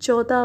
14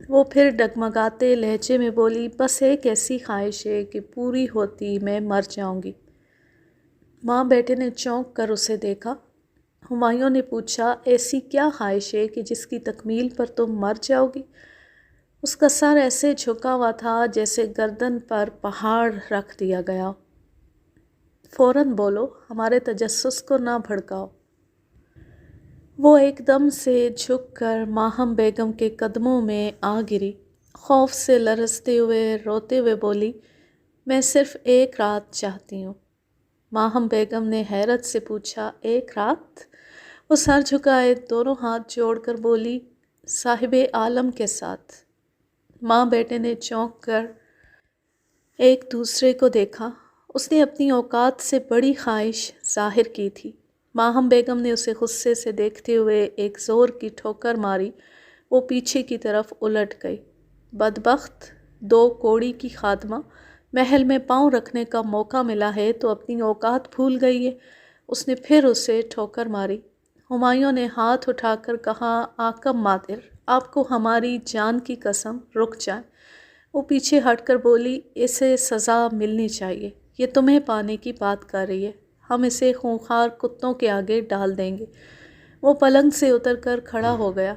وہ پھر ڈگمگاتے لہجے میں بولی، بس ایک ایسی خواہش ہے کہ پوری ہوتی میں مر جاؤں گی۔ ماں بیٹے نے چونک کر اسے دیکھا۔ ہمایوں نے پوچھا، ایسی کیا خواہش ہے کہ جس کی تکمیل پر تم مر جاؤ گی؟ اس کا سر ایسے جھکا ہوا تھا جیسے گردن پر پہاڑ رکھ دیا گیا۔ فوراً بولو، ہمارے تجسس کو نہ بھڑکاؤ۔ وہ ایک دم سے جھک کر ماہم بیگم کے قدموں میں آ گری، خوف سے لرزتے ہوئے روتے ہوئے بولی، میں صرف ایک رات چاہتی ہوں۔ ماہم بیگم نے حیرت سے پوچھا، ایک رات؟ وہ سر جھکائے دونوں ہاتھ جوڑ کر بولی، صاحب عالم کے ساتھ۔ ماں بیٹے نے چونک کر ایک دوسرے کو دیکھا۔ اس نے اپنی اوقات سے بڑی خواہش ظاہر کی تھی۔ ماہم بیگم نے اسے غصے سے دیکھتے ہوئے ایک زور کی ٹھوکر ماری۔ وہ پیچھے کی طرف الٹ گئی۔ بدبخت، 2 کوڑی کی خادمہ، محل میں پاؤں رکھنے کا موقع ملا ہے تو اپنی اوقات بھول گئی ہے۔ اس نے پھر اسے ٹھوکر ماری۔ ہمایوں نے ہاتھ اٹھا کر کہا، آقم مادر، آپ کو ہماری جان کی قسم، رک جائیں۔ وہ پیچھے ہٹ کر بولی، اسے سزا ملنی چاہیے۔ یہ تمہیں پانے کی بات کر رہی ہے، ہم اسے خونخوار کتوں کے آگے ڈال دیں گے۔ وہ پلنگ سے اتر کر کھڑا ہو گیا،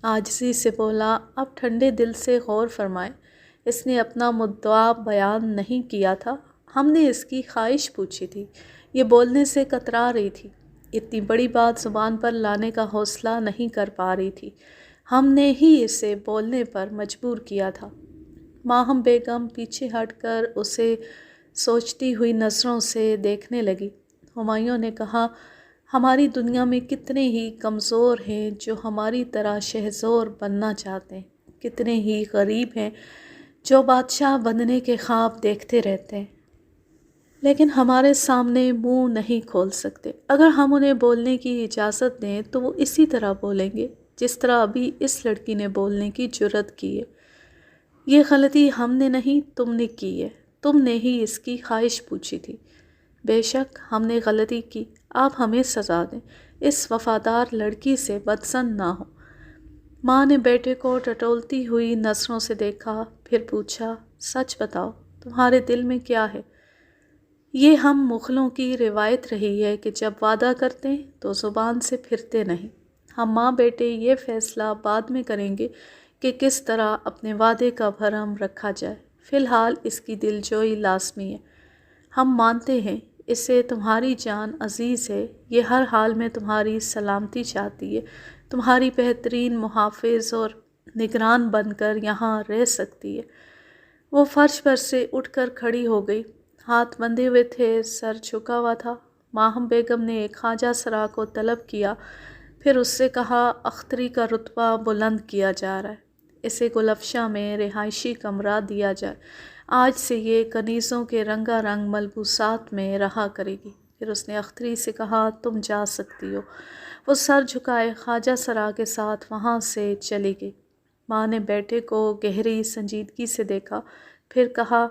عاجزی سے بولا، اب ٹھنڈے دل سے غور فرمائیں، اس نے اپنا مدعا بیان نہیں کیا تھا، ہم نے اس کی خواہش پوچھی تھی، یہ بولنے سے کترا رہی تھی، اتنی بڑی بات زبان پر لانے کا حوصلہ نہیں کر پا رہی تھی، ہم نے ہی اسے بولنے پر مجبور کیا تھا۔ ماہم بیگم پیچھے ہٹ کر اسے سوچتی ہوئی نظروں سے دیکھنے لگی۔ ہمایوں نے کہا، ہماری دنیا میں کتنے ہی کمزور ہیں جو ہماری طرح شہزور بننا چاہتے ہیں، کتنے ہی غریب ہیں جو بادشاہ بننے کے خواب دیکھتے رہتے ہیں، لیکن ہمارے سامنے منہ نہیں کھول سکتے۔ اگر ہم انہیں بولنے کی اجازت دیں تو وہ اسی طرح بولیں گے جس طرح ابھی اس لڑکی نے بولنے کی جرأت کی ہے۔ یہ غلطی ہم نے نہیں، تم نے کی ہے، تم نے ہی اس کی خواہش پوچھی تھی۔ بے شک ہم نے غلطی کی، آپ ہمیں سزا دیں، اس وفادار لڑکی سے بدظن نہ ہو۔ ماں نے بیٹے کو ٹٹولتی ہوئی نظروں سے دیکھا، پھر پوچھا، سچ بتاؤ، تمہارے دل میں کیا ہے؟ یہ ہم مغلوں کی روایت رہی ہے کہ جب وعدہ کرتے ہیں تو زبان سے پھرتے نہیں۔ ہم ماں بیٹے یہ فیصلہ بعد میں کریں گے کہ کس طرح اپنے وعدے کا بھرم رکھا جائے، فی الحال اس کی دلجوئی لازمی ہے۔ ہم مانتے ہیں اسے تمہاری جان عزیز ہے، یہ ہر حال میں تمہاری سلامتی چاہتی ہے، تمہاری بہترین محافظ اور نگران بن کر یہاں رہ سکتی ہے۔ وہ فرش پر سے اٹھ کر کھڑی ہو گئی، ہاتھ بندھے ہوئے تھے، سر جھکا ہوا تھا۔ ماہم بیگم نے ایک خواجہ سرا کو طلب کیا، پھر اس سے کہا، اختری کا رتبہ بلند کیا جا رہا ہے، اسے گلفشاں میں رہائشی کمرہ دیا جائے، آج سے یہ کنیزوں کے رنگا رنگ ملبوسات میں رہا کرے گی۔ پھر اس نے اختری سے کہا، تم جا سکتی ہو۔ وہ سر جھکائے خواجہ سرا کے ساتھ وہاں سے چلی گئی۔ ماں نے بیٹے کو گہری سنجیدگی سے دیکھا، پھر کہا،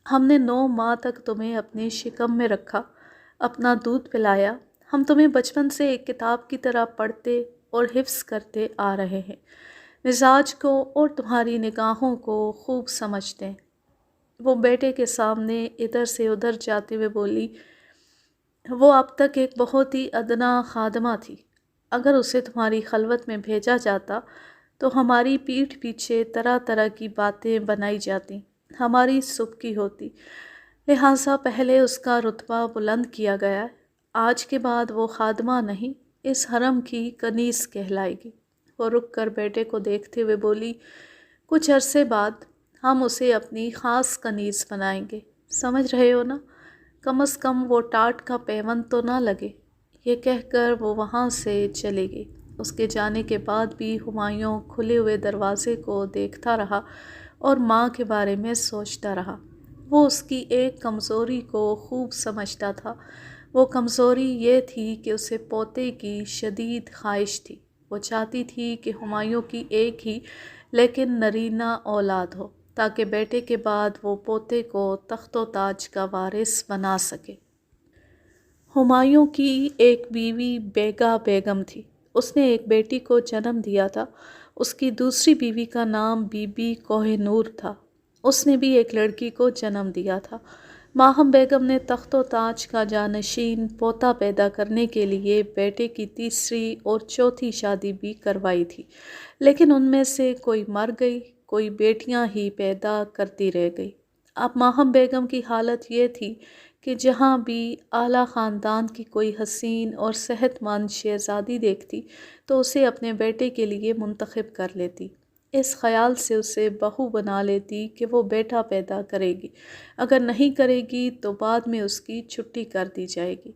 ہم نے 9 ماہ تک تمہیں اپنے شکم میں رکھا، اپنا دودھ پلایا، ہم تمہیں بچپن سے ایک کتاب کی طرح پڑھتے اور حفظ کرتے آ رہے ہیں، مزاج کو اور تمہاری نگاہوں کو خوب سمجھتے ہیں۔ وہ بیٹے کے سامنے ادھر سے ادھر جاتے ہوئے بولی، وہ اب تک ایک بہت ہی ادنا خادمہ تھی، اگر اسے تمہاری خلوت میں بھیجا جاتا تو ہماری پیٹھ پیچھے طرح طرح کی باتیں بنائی جاتی، ہماری سبکی ہوتی، لہٰذا پہلے اس کا رتبہ بلند کیا گیا ہے، آج کے بعد وہ خادمہ نہیں، اس حرم کی کنیز کہلائے گی۔ وہ رک کر بیٹے کو دیکھتے ہوئے بولی، کچھ عرصے بعد ہم اسے اپنی خاص کنیز بنائیں گے، سمجھ رہے ہو نا، کم از کم وہ ٹاٹ کا پیوند تو نہ لگے۔ یہ کہہ کر وہ وہاں سے چلی گئی۔ اس کے جانے کے بعد بھی ہمایوں کھلے ہوئے دروازے کو دیکھتا رہا اور ماں کے بارے میں سوچتا رہا۔ وہ اس کی ایک کمزوری کو خوب سمجھتا تھا، وہ کمزوری یہ تھی کہ اسے پوتے کی شدید خواہش تھی، وہ چاہتی تھی کہ ہمایوں کی ایک ہی لیکن نرینہ اولاد ہو تاکہ بیٹے کے بعد وہ پوتے کو تخت و تاج کا وارث بنا سکے۔ ہمایوں کی ایک بیوی بیگا بیگم تھی، اس نے ایک بیٹی کو جنم دیا تھا، اس کی دوسری بیوی کا نام بی بی کوہ نور تھا۔ اس نے بھی ایک لڑکی کو جنم دیا تھا۔ ماہم بیگم نے تخت و تاج کا جانشین پوتا پیدا کرنے کے لیے بیٹے کی تیسری اور چوتھی شادی بھی کروائی تھی، لیکن ان میں سے کوئی مر گئی، کوئی بیٹیاں ہی پیدا کرتی رہ گئی۔ اب ماہم بیگم کی حالت یہ تھی کہ جہاں بھی اعلیٰ خاندان کی کوئی حسین اور صحت مند شہزادی دیکھتی تو اسے اپنے بیٹے کے لیے منتخب کر لیتی، اس خیال سے اسے بہو بنا لیتی کہ وہ بیٹا پیدا کرے گی، اگر نہیں کرے گی تو بعد میں اس کی چھٹی کر دی جائے گی۔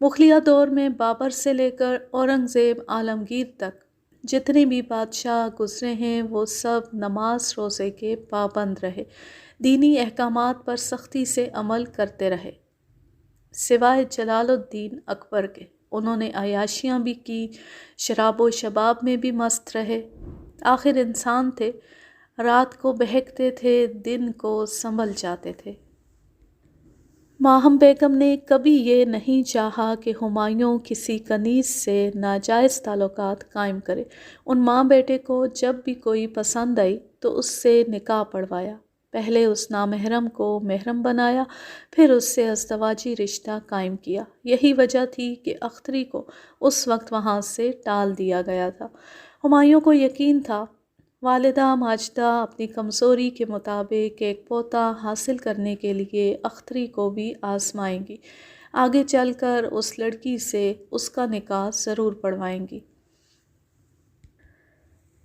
مغلیہ دور میں بابر سے لے کر اورنگزیب عالمگیر تک جتنے بھی بادشاہ گزرے ہیں وہ سب نماز روزے کے پابند رہے، دینی احکامات پر سختی سے عمل کرتے رہے، سوائے جلال الدین اکبر کے۔ انہوں نے عیاشیاں بھی کی، شراب و شباب میں بھی مست رہے۔ آخر انسان تھے، رات کو بہکتے تھے، دن کو سنبھل جاتے تھے۔ ماہم بیگم نے کبھی یہ نہیں چاہا کہ ہمایوں کسی کنیز سے ناجائز تعلقات قائم کرے۔ ان ماں بیٹے کو جب بھی کوئی پسند آئی تو اس سے نکاح پڑھوایا، پہلے اس نامحرم کو محرم بنایا، پھر اس سے ازدواجی رشتہ قائم کیا۔ یہی وجہ تھی کہ اختری کو اس وقت وہاں سے ٹال دیا گیا تھا۔ ہمایوں کو یقین تھا والدہ ماجدہ اپنی کمزوری کے مطابق ایک پوتا حاصل کرنے کے لیے اختری کو بھی آزمائیں گی، آگے چل کر اس لڑکی سے اس کا نکاح ضرور پڑھوائیں گی۔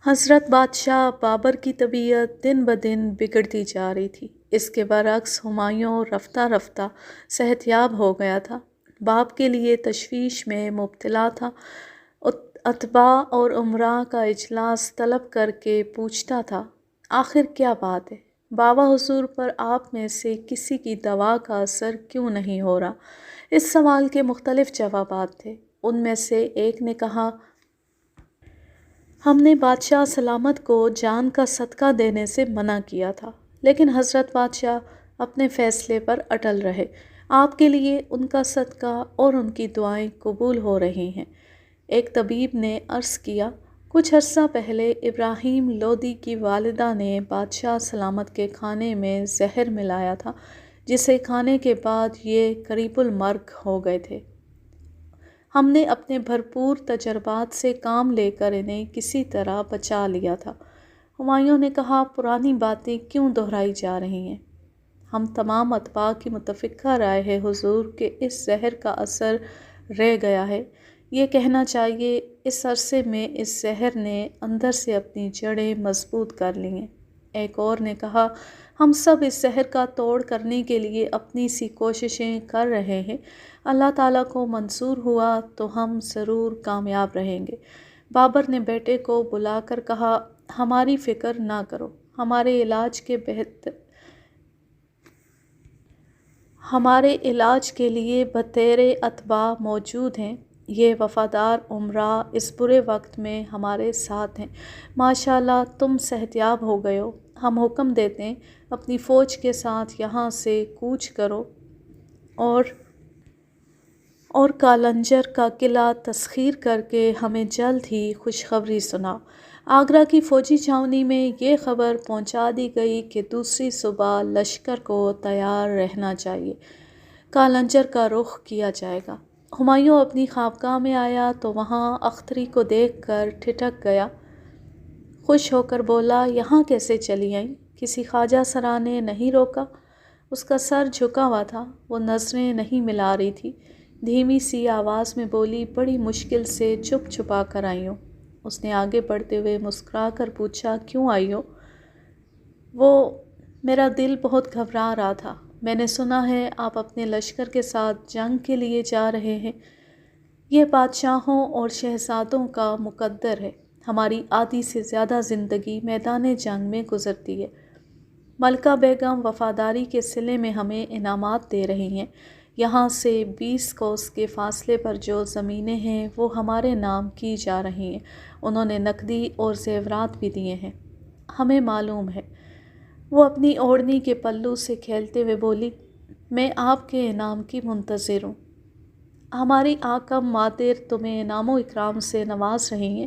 حضرت بادشاہ بابر کی طبیعت دن بدن بگڑتی جا رہی تھی، اس کے برعکس ہمایوں رفتہ رفتہ صحت یاب ہو گیا تھا۔ باپ کے لیے تشویش میں مبتلا تھا، اتباع اور امراء کا اجلاس طلب کر کے پوچھتا تھا، آخر کیا بات ہے؟ بابا حضور پر آپ میں سے کسی کی دوا کا اثر کیوں نہیں ہو رہا؟ اس سوال کے مختلف جوابات تھے۔ ان میں سے ایک نے کہا، ہم نے بادشاہ سلامت کو جان کا صدقہ دینے سے منع کیا تھا، لیکن حضرت بادشاہ اپنے فیصلے پر اٹل رہے، آپ کے لیے ان کا صدقہ اور ان کی دعائیں قبول ہو رہی ہیں۔ ایک طبیب نے عرض کیا، کچھ عرصہ پہلے ابراہیم لودھی کی والدہ نے بادشاہ سلامت کے کھانے میں زہر ملایا تھا، جسے کھانے کے بعد یہ قریب المرگ ہو گئے تھے۔ ہم نے اپنے بھرپور تجربات سے کام لے کر انہیں کسی طرح بچا لیا تھا۔ ہمایوں نے کہا، پرانی باتیں کیوں دہرائی جا رہی ہیں؟ ہم تمام اتباع کی متفقہ رائے ہے حضور کہ اس زہر کا اثر رہ گیا ہے، یہ کہنا چاہیے اس عرصے میں اس زہر نے اندر سے اپنی جڑیں مضبوط کر لی ہیں۔ ایک اور نے کہا، ہم سب اس زہر کا توڑ کرنے کے لیے اپنی سی کوششیں کر رہے ہیں، اللہ تعالیٰ کو منظور ہوا تو ہم ضرور کامیاب رہیں گے۔ بابر نے بیٹے کو بلا کر کہا، ہماری فکر نہ کرو، ہمارے علاج کے لیے بتیرے اتباع موجود ہیں، یہ وفادار امراء اس برے وقت میں ہمارے ساتھ ہیں۔ ماشاءاللہ تم صحتیاب ہو گئے ہو، ہم حکم دیتے ہیں اپنی فوج کے ساتھ یہاں سے کوچ کرو اور کالنجر کا قلعہ تسخیر کر کے ہمیں جلد ہی خوشخبری سناؤ۔ آگرہ کی فوجی چھاؤنی میں یہ خبر پہنچا دی گئی کہ دوسری صبح لشکر کو تیار رہنا چاہیے، کالنجر کا رخ کیا جائے گا۔ ہمایوں اپنی خوابگاہ میں آیا تو وہاں اختری کو دیکھ کر ٹھٹک گیا، خوش ہو کر بولا، یہاں کیسے چلی آئیں؟ کسی خواجہ سرا نے نہیں روکا؟ اس کا سر جھکا ہوا تھا، وہ نظریں نہیں ملا رہی تھی، دھیمی سی آواز میں بولی، بڑی مشکل سے چھپ چھپا کر آئی ہوں۔ اس نے آگے بڑھتے ہوئے مسکرا کر پوچھا، کیوں آئی ہو؟ میرا دل بہت گھبرا رہا تھا، میں نے سنا ہے آپ اپنے لشکر کے ساتھ جنگ کے لیے جا رہے ہیں، یہ بادشاہوں اور شہزادوں کا مقدر ہے، ہماری آدھی سے زیادہ زندگی میدان جنگ میں گزرتی ہے۔ ملکہ بیگم وفاداری کے صلے میں ہمیں انعامات دے رہی ہیں، یہاں سے 20 کوس کے فاصلے پر جو زمینیں ہیں وہ ہمارے نام کی جا رہی ہیں، انہوں نے نقدی اور زیورات بھی دیے ہیں، ہمیں معلوم ہے۔ وہ اپنی اوڑھنی کے پلو سے کھیلتے ہوئے بولی، میں آپ کے انعام کی منتظر ہوں، ہماری آقا مادر تمہیں انعام و اکرام سے نواز رہی ہیں،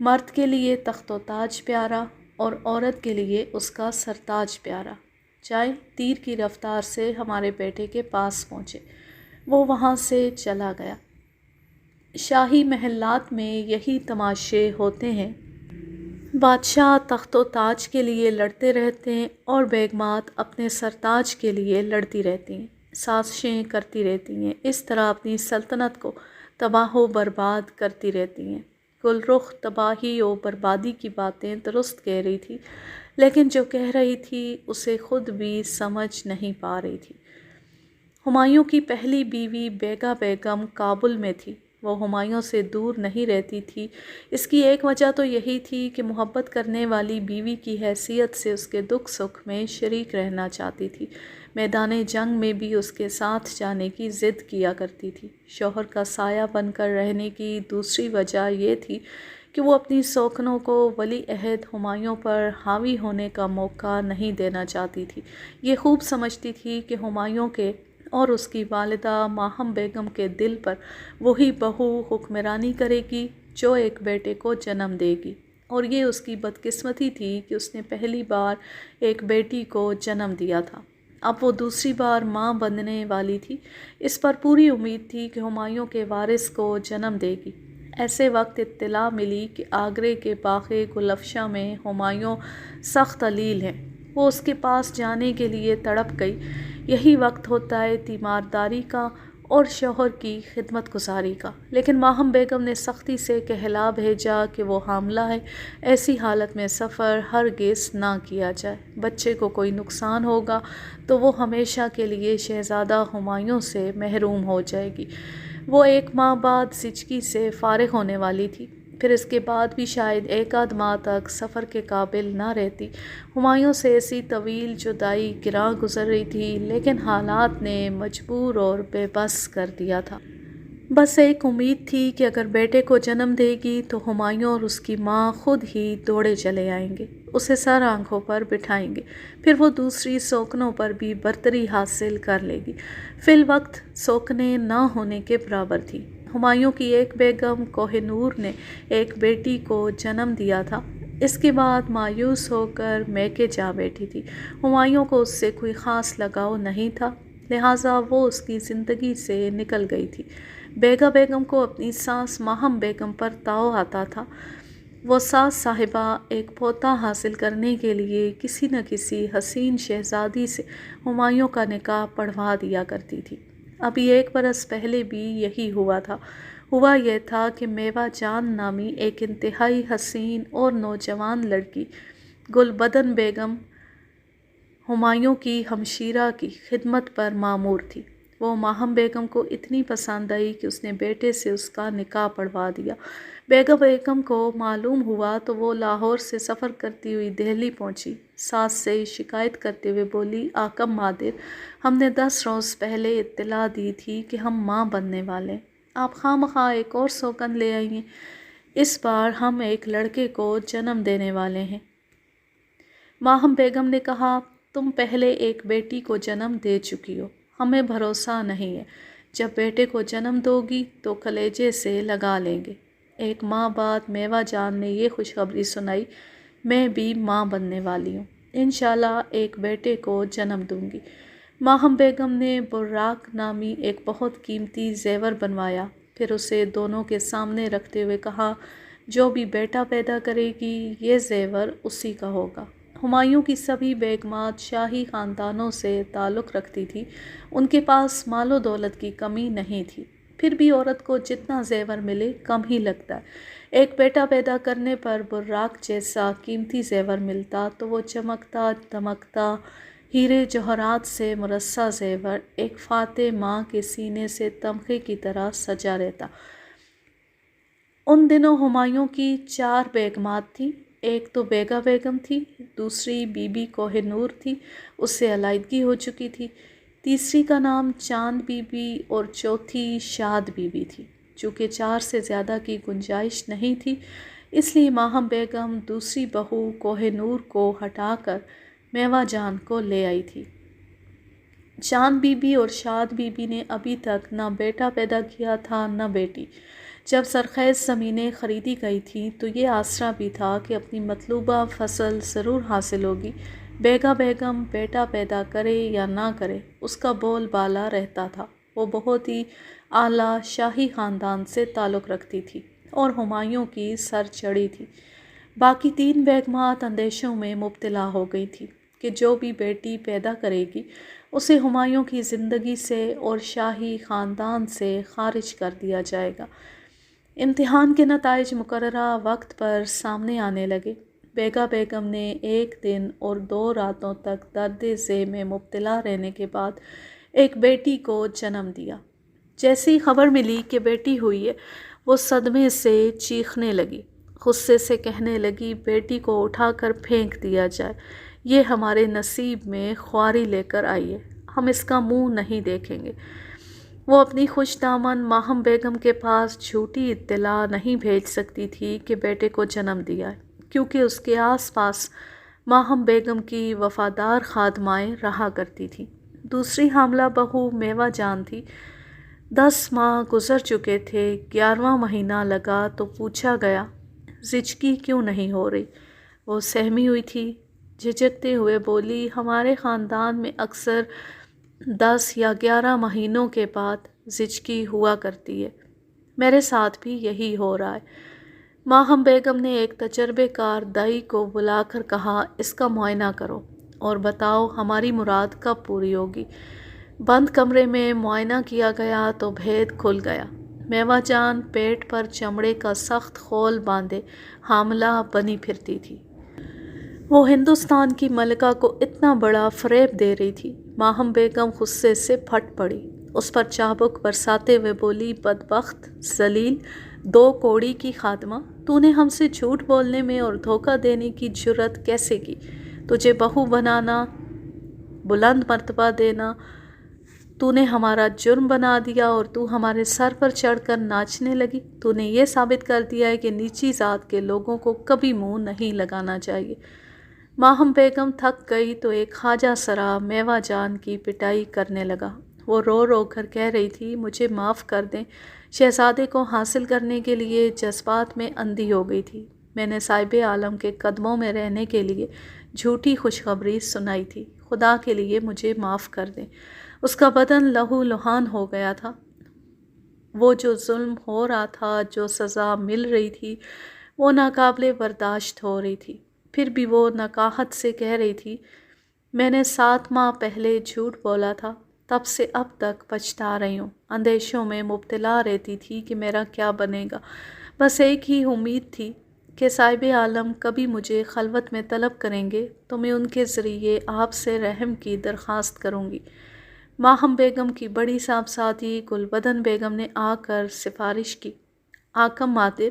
مرد کے لیے تخت و تاج پیارا اور عورت کے لیے اس کا سرتاج پیارا۔ چائے تیر کی رفتار سے ہمارے بیٹے کے پاس پہنچے، وہ وہاں سے چلا گیا۔ شاہی محلات میں یہی تماشے ہوتے ہیں، بادشاہ تخت و تاج کے لیے لڑتے رہتے ہیں اور بیگمات اپنے سرتاج کے لیے لڑتی رہتی ہیں، سازشیں کرتی رہتی ہیں، اس طرح اپنی سلطنت کو تباہ و برباد کرتی رہتی ہیں۔ گل رخ تباہی و بربادی کی باتیں درست کہہ رہی تھی، لیکن جو کہہ رہی تھی اسے خود بھی سمجھ نہیں پا رہی تھی۔ ہمایوں کی پہلی بیوی بیگا بیگم کابل میں تھی۔ وہ ہمایوں سے دور نہیں رہتی تھی۔ اس کی ایک وجہ تو یہی تھی کہ محبت کرنے والی بیوی کی حیثیت سے اس کے دکھ سکھ میں شریک رہنا چاہتی تھی، میدان جنگ میں بھی اس کے ساتھ جانے کی ضد کیا کرتی تھی۔ شوہر کا سایہ بن کر رہنے کی دوسری وجہ یہ تھی کہ وہ اپنی سوکنوں کو ولی عہد ہمایوں پر حاوی ہونے کا موقع نہیں دینا چاہتی تھی۔ یہ خوب سمجھتی تھی کہ ہمایوں کے اور اس کی والدہ ماہم بیگم کے دل پر وہی بہو حکمرانی کرے گی جو ایک بیٹے کو جنم دے گی، اور یہ اس کی بدقسمتی تھی کہ اس نے پہلی بار ایک بیٹی کو جنم دیا تھا، اب وہ دوسری بار ماں بننے والی تھی۔ اس پر پوری امید تھی کہ ہمایوں کے وارث کو جنم دے گی۔ ایسے وقت اطلاع ملی کہ آگرے کے باغ گل افشاں میں ہمایوں سخت علیل ہیں۔ وہ اس کے پاس جانے کے لیے تڑپ گئی۔ یہی وقت ہوتا ہے تیمارداری کا اور شوہر کی خدمت گزاری کا، لیکن ماہم بیگم نے سختی سے کہلا بھیجا کہ وہ حاملہ ہے، ایسی حالت میں سفر ہرگز نہ کیا جائے، بچے کو کوئی نقصان ہوگا تو وہ ہمیشہ کے لیے شہزادہ ہمایوں سے محروم ہو جائے گی۔ وہ ایک ماہ بعد زچگی سے فارغ ہونے والی تھی، پھر اس کے بعد بھی شاید ایک آدھ ماہ تک سفر کے قابل نہ رہتی۔ ہمایوں سے ایسی طویل جدائی گراں گزر رہی تھی، لیکن حالات نے مجبور اور بے بس کر دیا تھا۔ بس ایک امید تھی کہ اگر بیٹے کو جنم دے گی تو ہمایوں اور اس کی ماں خود ہی دوڑے چلے آئیں گے، اسے سر آنکھوں پر بٹھائیں گے، پھر وہ دوسری سوکنوں پر بھی برتری حاصل کر لے گی۔ فی الوقت سوکنیں نہ ہونے کے برابر تھی۔ ہمایوں کی ایک بیگم کوہ نور نے ایک بیٹی کو جنم دیا تھا، اس کے بعد مایوس ہو کر میکے جا بیٹھی تھی۔ ہمایوں کو اس سے کوئی خاص لگاؤ نہیں تھا، لہٰذا وہ اس کی زندگی سے نکل گئی تھی۔ بیگا بیگم کو اپنی ساس ماہم بیگم پر تاؤ آتا تھا۔ وہ ساس صاحبہ ایک پوتا حاصل کرنے کے لیے کسی نہ کسی حسین شہزادی سے ہمایوں کا نکاح پڑھوا دیا کرتی تھی۔ ابھی 1 برس پہلے بھی یہی ہوا تھا۔ ہوا یہ تھا کہ میوہ جان نامی ایک انتہائی حسین اور نوجوان لڑکی گل بدن بیگم ہمایوں کی ہمشیرہ کی خدمت پر مامور تھی۔ وہ ماہم بیگم کو اتنی پسند آئی کہ اس نے بیٹے سے اس کا نکاح پڑھوا دیا۔ بیگم بیگم کو معلوم ہوا تو وہ لاہور سے سفر کرتی ہوئی دہلی پہنچی۔ ساس سے شکایت کرتے ہوئے بولی، آقم مادر، ہم نے 10 روز پہلے اطلاع دی تھی کہ ہم ماں بننے والے ہیں، آپ خواہ مخواہ ایک اور سوگن لے آئی ہیں، اس بار ہم ایک لڑکے کو جنم دینے والے ہیں۔ ماہم بیگم نے کہا، تم پہلے ایک بیٹی کو جنم دے چکی ہو، ہمیں بھروسہ نہیں ہے، جب بیٹے کو جنم دو گی تو کلیجے سے لگا لیں گے۔ 1 ماہ بعد میوہ جان نے یہ خوشخبری سنائی، میں بھی ماں بننے والی ہوں، انشاءاللہ ایک بیٹے کو جنم دوں گی۔ ماہم بیگم نے براق نامی ایک بہت قیمتی زیور بنوایا، پھر اسے دونوں کے سامنے رکھتے ہوئے کہا، جو بھی بیٹا پیدا کرے گی یہ زیور اسی کا ہوگا۔ ہمایوں کی سبھی بیگمات شاہی خاندانوں سے تعلق رکھتی تھی، ان کے پاس مال و دولت کی کمی نہیں تھی، پھر بھی عورت کو جتنا زیور ملے کم ہی لگتا ہے۔ ایک بیٹا پیدا کرنے پر براق جیسا قیمتی زیور ملتا تو وہ چمکتا دمکتا ہیرے جوہرات سے مرصع زیور ایک فاتح ماں کے سینے سے تمغے کی طرح سجا رہتا۔ ان دنوں ہمایوں کی 4 بیگمات تھیں، ایک تو بیگا بیگم تھی، دوسری بی بی کوہ نور تھی، اس سے علیحدگی ہو چکی تھی، تیسری کا نام چاند بی بی اور چوتھی شاد بی بی تھی۔ چونکہ 4 سے زیادہ کی گنجائش نہیں تھی، اس لیے ماہم بیگم دوسری بہو کوہ نور کو ہٹا کر میوہ جان کو لے آئی تھی۔ چاند بی بی اور شاد بی بی نے ابھی تک نہ بیٹا پیدا کیا تھا نہ بیٹی۔ جب سرخیز زمینیں خریدی گئی تھیں تو یہ آسرا بھی تھا کہ اپنی مطلوبہ فصل ضرور حاصل ہوگی۔ بیگا بیگم بیٹا پیدا کرے یا نہ کرے اس کا بول بالا رہتا تھا۔ وہ بہت ہی اعلیٰ شاہی خاندان سے تعلق رکھتی تھی اور ہمایوں کی سر چڑھی تھی۔ باقی 3 بیگمات اندیشوں میں مبتلا ہو گئی تھی کہ جو بھی بیٹی پیدا کرے گی اسے ہمایوں کی زندگی سے اور شاہی خاندان سے خارج کر دیا جائے گا۔ امتحان کے نتائج مقررہ وقت پر سامنے آنے لگے۔ بیگا بیگم نے 1 دن اور 2 راتوں تک درد ذہ میں مبتلا رہنے کے بعد ایک بیٹی کو جنم دیا۔ جیسی خبر ملی کہ بیٹی ہوئی ہے وہ صدمے سے چیخنے لگی، غصے سے کہنے لگی بیٹی کو اٹھا کر پھینک دیا جائے، یہ ہمارے نصیب میں خواری لے کر آئی ہے، ہم اس کا منہ نہیں دیکھیں گے۔ وہ اپنی خوش دامن ماہم بیگم کے پاس جھوٹی اطلاع نہیں بھیج سکتی تھی کہ بیٹے کو جنم دیا ہے، کیونکہ اس کے آس پاس ماہم بیگم کی وفادار خادمائیں رہا کرتی تھیں۔ دوسری حاملہ بہو میوہ جان تھی۔ 10 ماہ گزر چکے تھے، 11واں مہینہ لگا تو پوچھا گیا زچگی کیوں نہیں ہو رہی؟ وہ سہمی ہوئی تھی، جھجکتے ہوئے بولی ہمارے خاندان میں اکثر 10 یا 11 مہینوں کے بعد زچگی ہوا کرتی ہے، میرے ساتھ بھی یہی ہو رہا ہے۔ ماہم بیگم نے ایک تجربے کار دائی کو بلا کر کہا اس کا معائنہ کرو اور بتاؤ ہماری مراد کب پوری ہوگی۔ بند کمرے میں معائنہ کیا گیا تو بھید کھل گیا۔ میوہ جان پیٹ پر چمڑے کا سخت خول باندھے حاملہ بنی پھرتی تھی۔ وہ ہندوستان کی ملکہ کو اتنا بڑا فریب دے رہی تھی۔ ماہم بیگم غصے سے پھٹ پڑی، اس پر چابک برساتے ہوئے بولی بدبخت، ذلیل، 2 کوڑی کی خادمہ، تو نے ہم سے جھوٹ بولنے میں اور دھوکہ دینے کی جرأت کیسے کی؟ تجھے بہو بنانا، بلند مرتبہ دینا تو نے ہمارا جرم بنا دیا اور تو ہمارے سر پر چڑھ کر ناچنے لگی۔ تو نے یہ ثابت کر دیا ہے کہ نیچی ذات کے لوگوں کو کبھی منہ نہیں لگانا چاہیے۔ ماہم بیگم تھک گئی تو ایک خواجہ سرا میوہ جان کی پٹائی کرنے لگا۔ وہ رو رو کر کہہ رہی تھی مجھے معاف کر دیں، شہزادے کو حاصل کرنے کے لیے جذبات میں اندھی ہو گئی تھی۔ میں نے صاحب عالم کے قدموں میں رہنے کے لیے جھوٹی خوشخبری سنائی تھی، خدا کے لیے مجھے معاف کر دیں۔ اس کا بدن لہو لہان ہو گیا تھا۔ وہ جو ظلم ہو رہا تھا، جو سزا مل رہی تھی، وہ ناقابل برداشت ہو رہی تھی۔ پھر بھی وہ نقاہت سے کہہ رہی تھی میں نے 7 ماہ پہلے جھوٹ بولا تھا، تب سے اب تک پچھتا رہی ہوں۔ اندیشوں میں مبتلا رہتی تھی کہ میرا کیا بنے گا۔ بس ایک ہی امید تھی کہ صاحب عالم کبھی مجھے خلوت میں طلب کریں گے تو میں ان کے ذریعے آپ سے رحم کی درخواست کروں گی۔ ماہم بیگم کی بڑی صاحبزادی گلبدن بیگم نے آ کر سفارش کی، آکم مادر،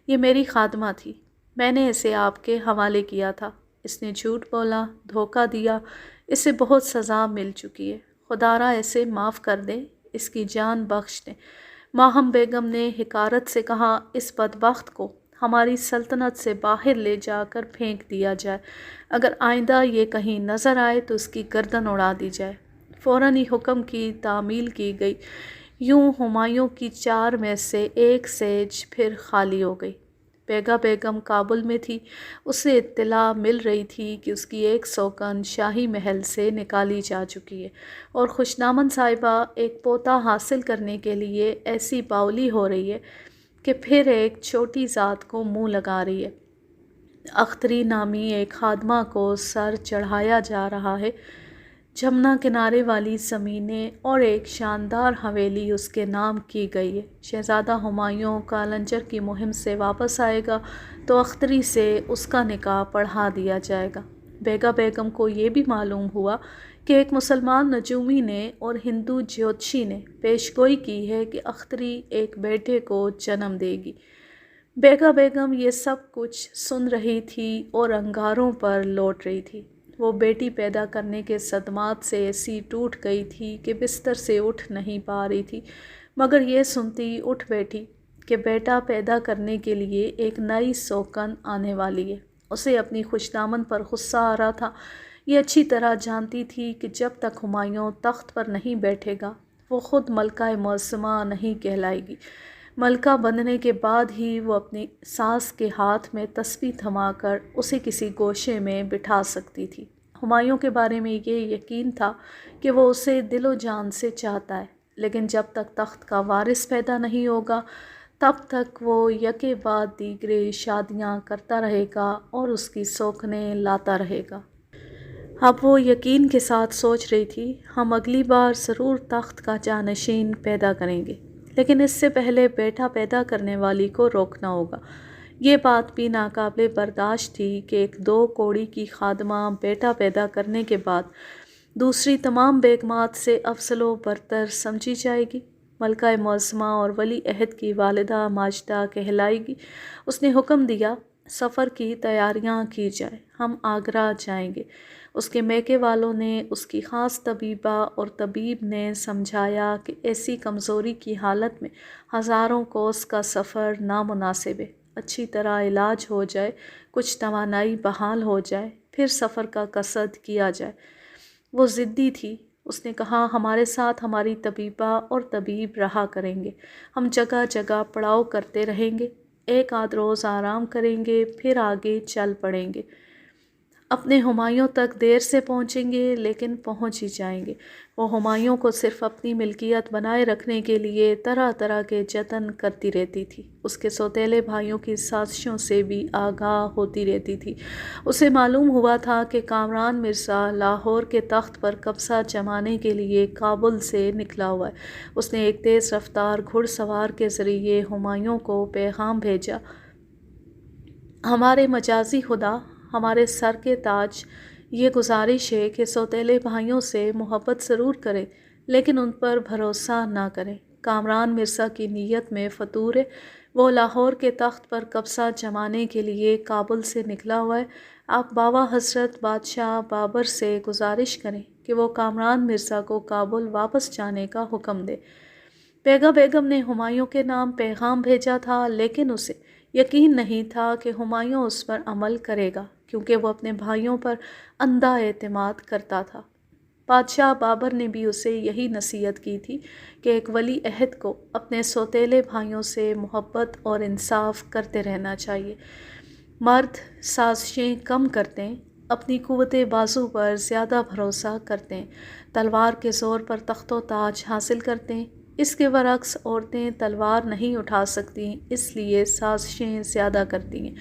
یہ میری خادمہ تھی، میں نے اسے آپ کے حوالے کیا تھا، اس نے جھوٹ بولا، دھوکہ دیا، اسے بہت سزا مل چکی ہے، خدارا اسے معاف کر دیں، اس کی جان بخش دیں۔ ماہم بیگم نے حقارت سے کہا اس بدبخت کو ہماری سلطنت سے باہر لے جا کر پھینک دیا جائے، اگر آئندہ یہ کہیں نظر آئے تو اس کی گردن اڑا دی جائے۔ فوراً ہی حکم کی تعمیل کی گئی۔ یوں ہمایوں کی 4 میں سے 1 سیج پھر خالی ہو گئی۔ بیگا بیگم کابل میں تھی، اسے اطلاع مل رہی تھی کہ اس کی 1 سوکن شاہی محل سے نکالی جا چکی ہے اور خوشنامن صاحبہ ایک پوتا حاصل کرنے کے لیے ایسی باولی ہو رہی ہے کہ پھر ایک چھوٹی ذات کو منہ لگا رہی ہے۔ اختری نامی ایک خادمہ کو سر چڑھایا جا رہا ہے، جمنا کنارے والی زمینیں اور ایک شاندار حویلی اس کے نام کی گئی ہے۔ شہزادہ ہمایوں کالنجر کی مہم سے واپس آئے گا تو اختری سے اس کا نکاح پڑھا دیا جائے گا۔ بیگا بیگم کو یہ بھی معلوم ہوا کہ ایک مسلمان نجومی نے اور ہندو جیوتشی نے پیشگوئی کی ہے کہ اختری ایک بیٹے کو جنم دے گی۔ بیگا بیگم یہ سب کچھ سن رہی تھی اور انگاروں پر لوٹ رہی تھی۔ وہ بیٹی پیدا کرنے کے صدمات سے ایسی ٹوٹ گئی تھی کہ بستر سے اٹھ نہیں پا رہی تھی، مگر یہ سنتی اٹھ بیٹھی کہ بیٹا پیدا کرنے کے لیے ایک نئی سوکن آنے والی ہے۔ اسے اپنی خوشدامن پر غصہ آ رہا تھا۔ یہ اچھی طرح جانتی تھی کہ جب تک ہمایوں تخت پر نہیں بیٹھے گا وہ خود ملکہ معظمہ نہیں کہلائے گی۔ ملکہ بننے کے بعد ہی وہ اپنی ساس کے ہاتھ میں تسبیح تھما کر اسے کسی گوشے میں بٹھا سکتی تھی۔ ہمایوں کے بارے میں یہ یقین تھا کہ وہ اسے دل و جان سے چاہتا ہے، لیکن جب تک تخت کا وارث پیدا نہیں ہوگا تب تک وہ یکے بعد دیگرے شادیاں کرتا رہے گا اور اس کی سوکھنے لاتا رہے گا۔ اب وہ یقین کے ساتھ سوچ رہی تھی، ہم اگلی بار ضرور تخت کا جانشین پیدا کریں گے، لیکن اس سے پہلے بیٹا پیدا کرنے والی کو روکنا ہوگا۔ یہ بات بھی ناقابل برداشت تھی کہ ایک 2 کوڑی کی خادمہ بیٹا پیدا کرنے کے بعد دوسری تمام بیگمات سے افضل و برتر سمجھی جائے گی۔ ملکہ معظمہ اور ولی عہد کی والدہ ماجدہ کہلائے گی۔ اس نے حکم دیا، سفر کی تیاریاں کی جائیں، ہم آگرہ جائیں گے۔ اس کے میکے والوں نے اس کی خاص طبیبہ اور طبیب نے سمجھایا کہ ایسی کمزوری کی حالت میں ہزاروں کوس کا سفر نامناسب ہے، اچھی طرح علاج ہو جائے، کچھ توانائی بحال ہو جائے، پھر سفر کا قصد کیا جائے۔ وہ ضدی تھی۔ اس نے کہا، ہمارے ساتھ ہماری طبیبہ اور طبیب رہا کریں گے، ہم جگہ جگہ پڑاؤ کرتے رہیں گے، 1 آدھ روز آرام کریں گے، پھر آگے چل پڑیں گے۔ اپنے ہمایوں تک دیر سے پہنچیں گے لیکن پہنچ ہی جائیں گے۔ وہ ہمایوں کو صرف اپنی ملکیت بنائے رکھنے کے لیے طرح طرح کے جتن کرتی رہتی تھی، اس کے سوتیلے بھائیوں کی سازشوں سے بھی آگاہ ہوتی رہتی تھی۔ اسے معلوم ہوا تھا کہ کامران مرزا لاہور کے تخت پر قبضہ جمانے کے لیے کابل سے نکلا ہوا ہے۔ اس نے ایک تیز رفتار گھڑ سوار کے ذریعے ہمایوں کو پیغام بھیجا، ہمارے مجازی خدا، ہمارے سر کے تاج، یہ گزارش ہے کہ سوتیلے بھائیوں سے محبت ضرور کریں لیکن ان پر بھروسہ نہ کریں۔ کامران مرزا کی نیت میں فطور ہے، وہ لاہور کے تخت پر قبضہ جمانے کے لیے کابل سے نکلا ہوا ہے۔ آپ باوا حضرت بادشاہ بابر سے گزارش کریں کہ وہ کامران مرزا کو کابل واپس جانے کا حکم دے۔ بیگا بیگم نے ہمایوں کے نام پیغام بھیجا تھا، لیکن اسے یقین نہیں تھا کہ ہمایوں اس پر عمل کرے گا، کیونکہ وہ اپنے بھائیوں پر اندھا اعتماد کرتا تھا۔ بادشاہ بابر نے بھی اسے یہی نصیحت کی تھی کہ ایک ولی عہد کو اپنے سوتیلے بھائیوں سے محبت اور انصاف کرتے رہنا چاہیے۔ مرد سازشیں کم کرتے ہیں، اپنی قوت بازو پر زیادہ بھروسہ کرتے ہیں، تلوار کے زور پر تخت و تاج حاصل کرتے ہیں۔ اس کے برعکس عورتیں تلوار نہیں اٹھا سکتیں، اس لیے سازشیں زیادہ کرتی ہیں۔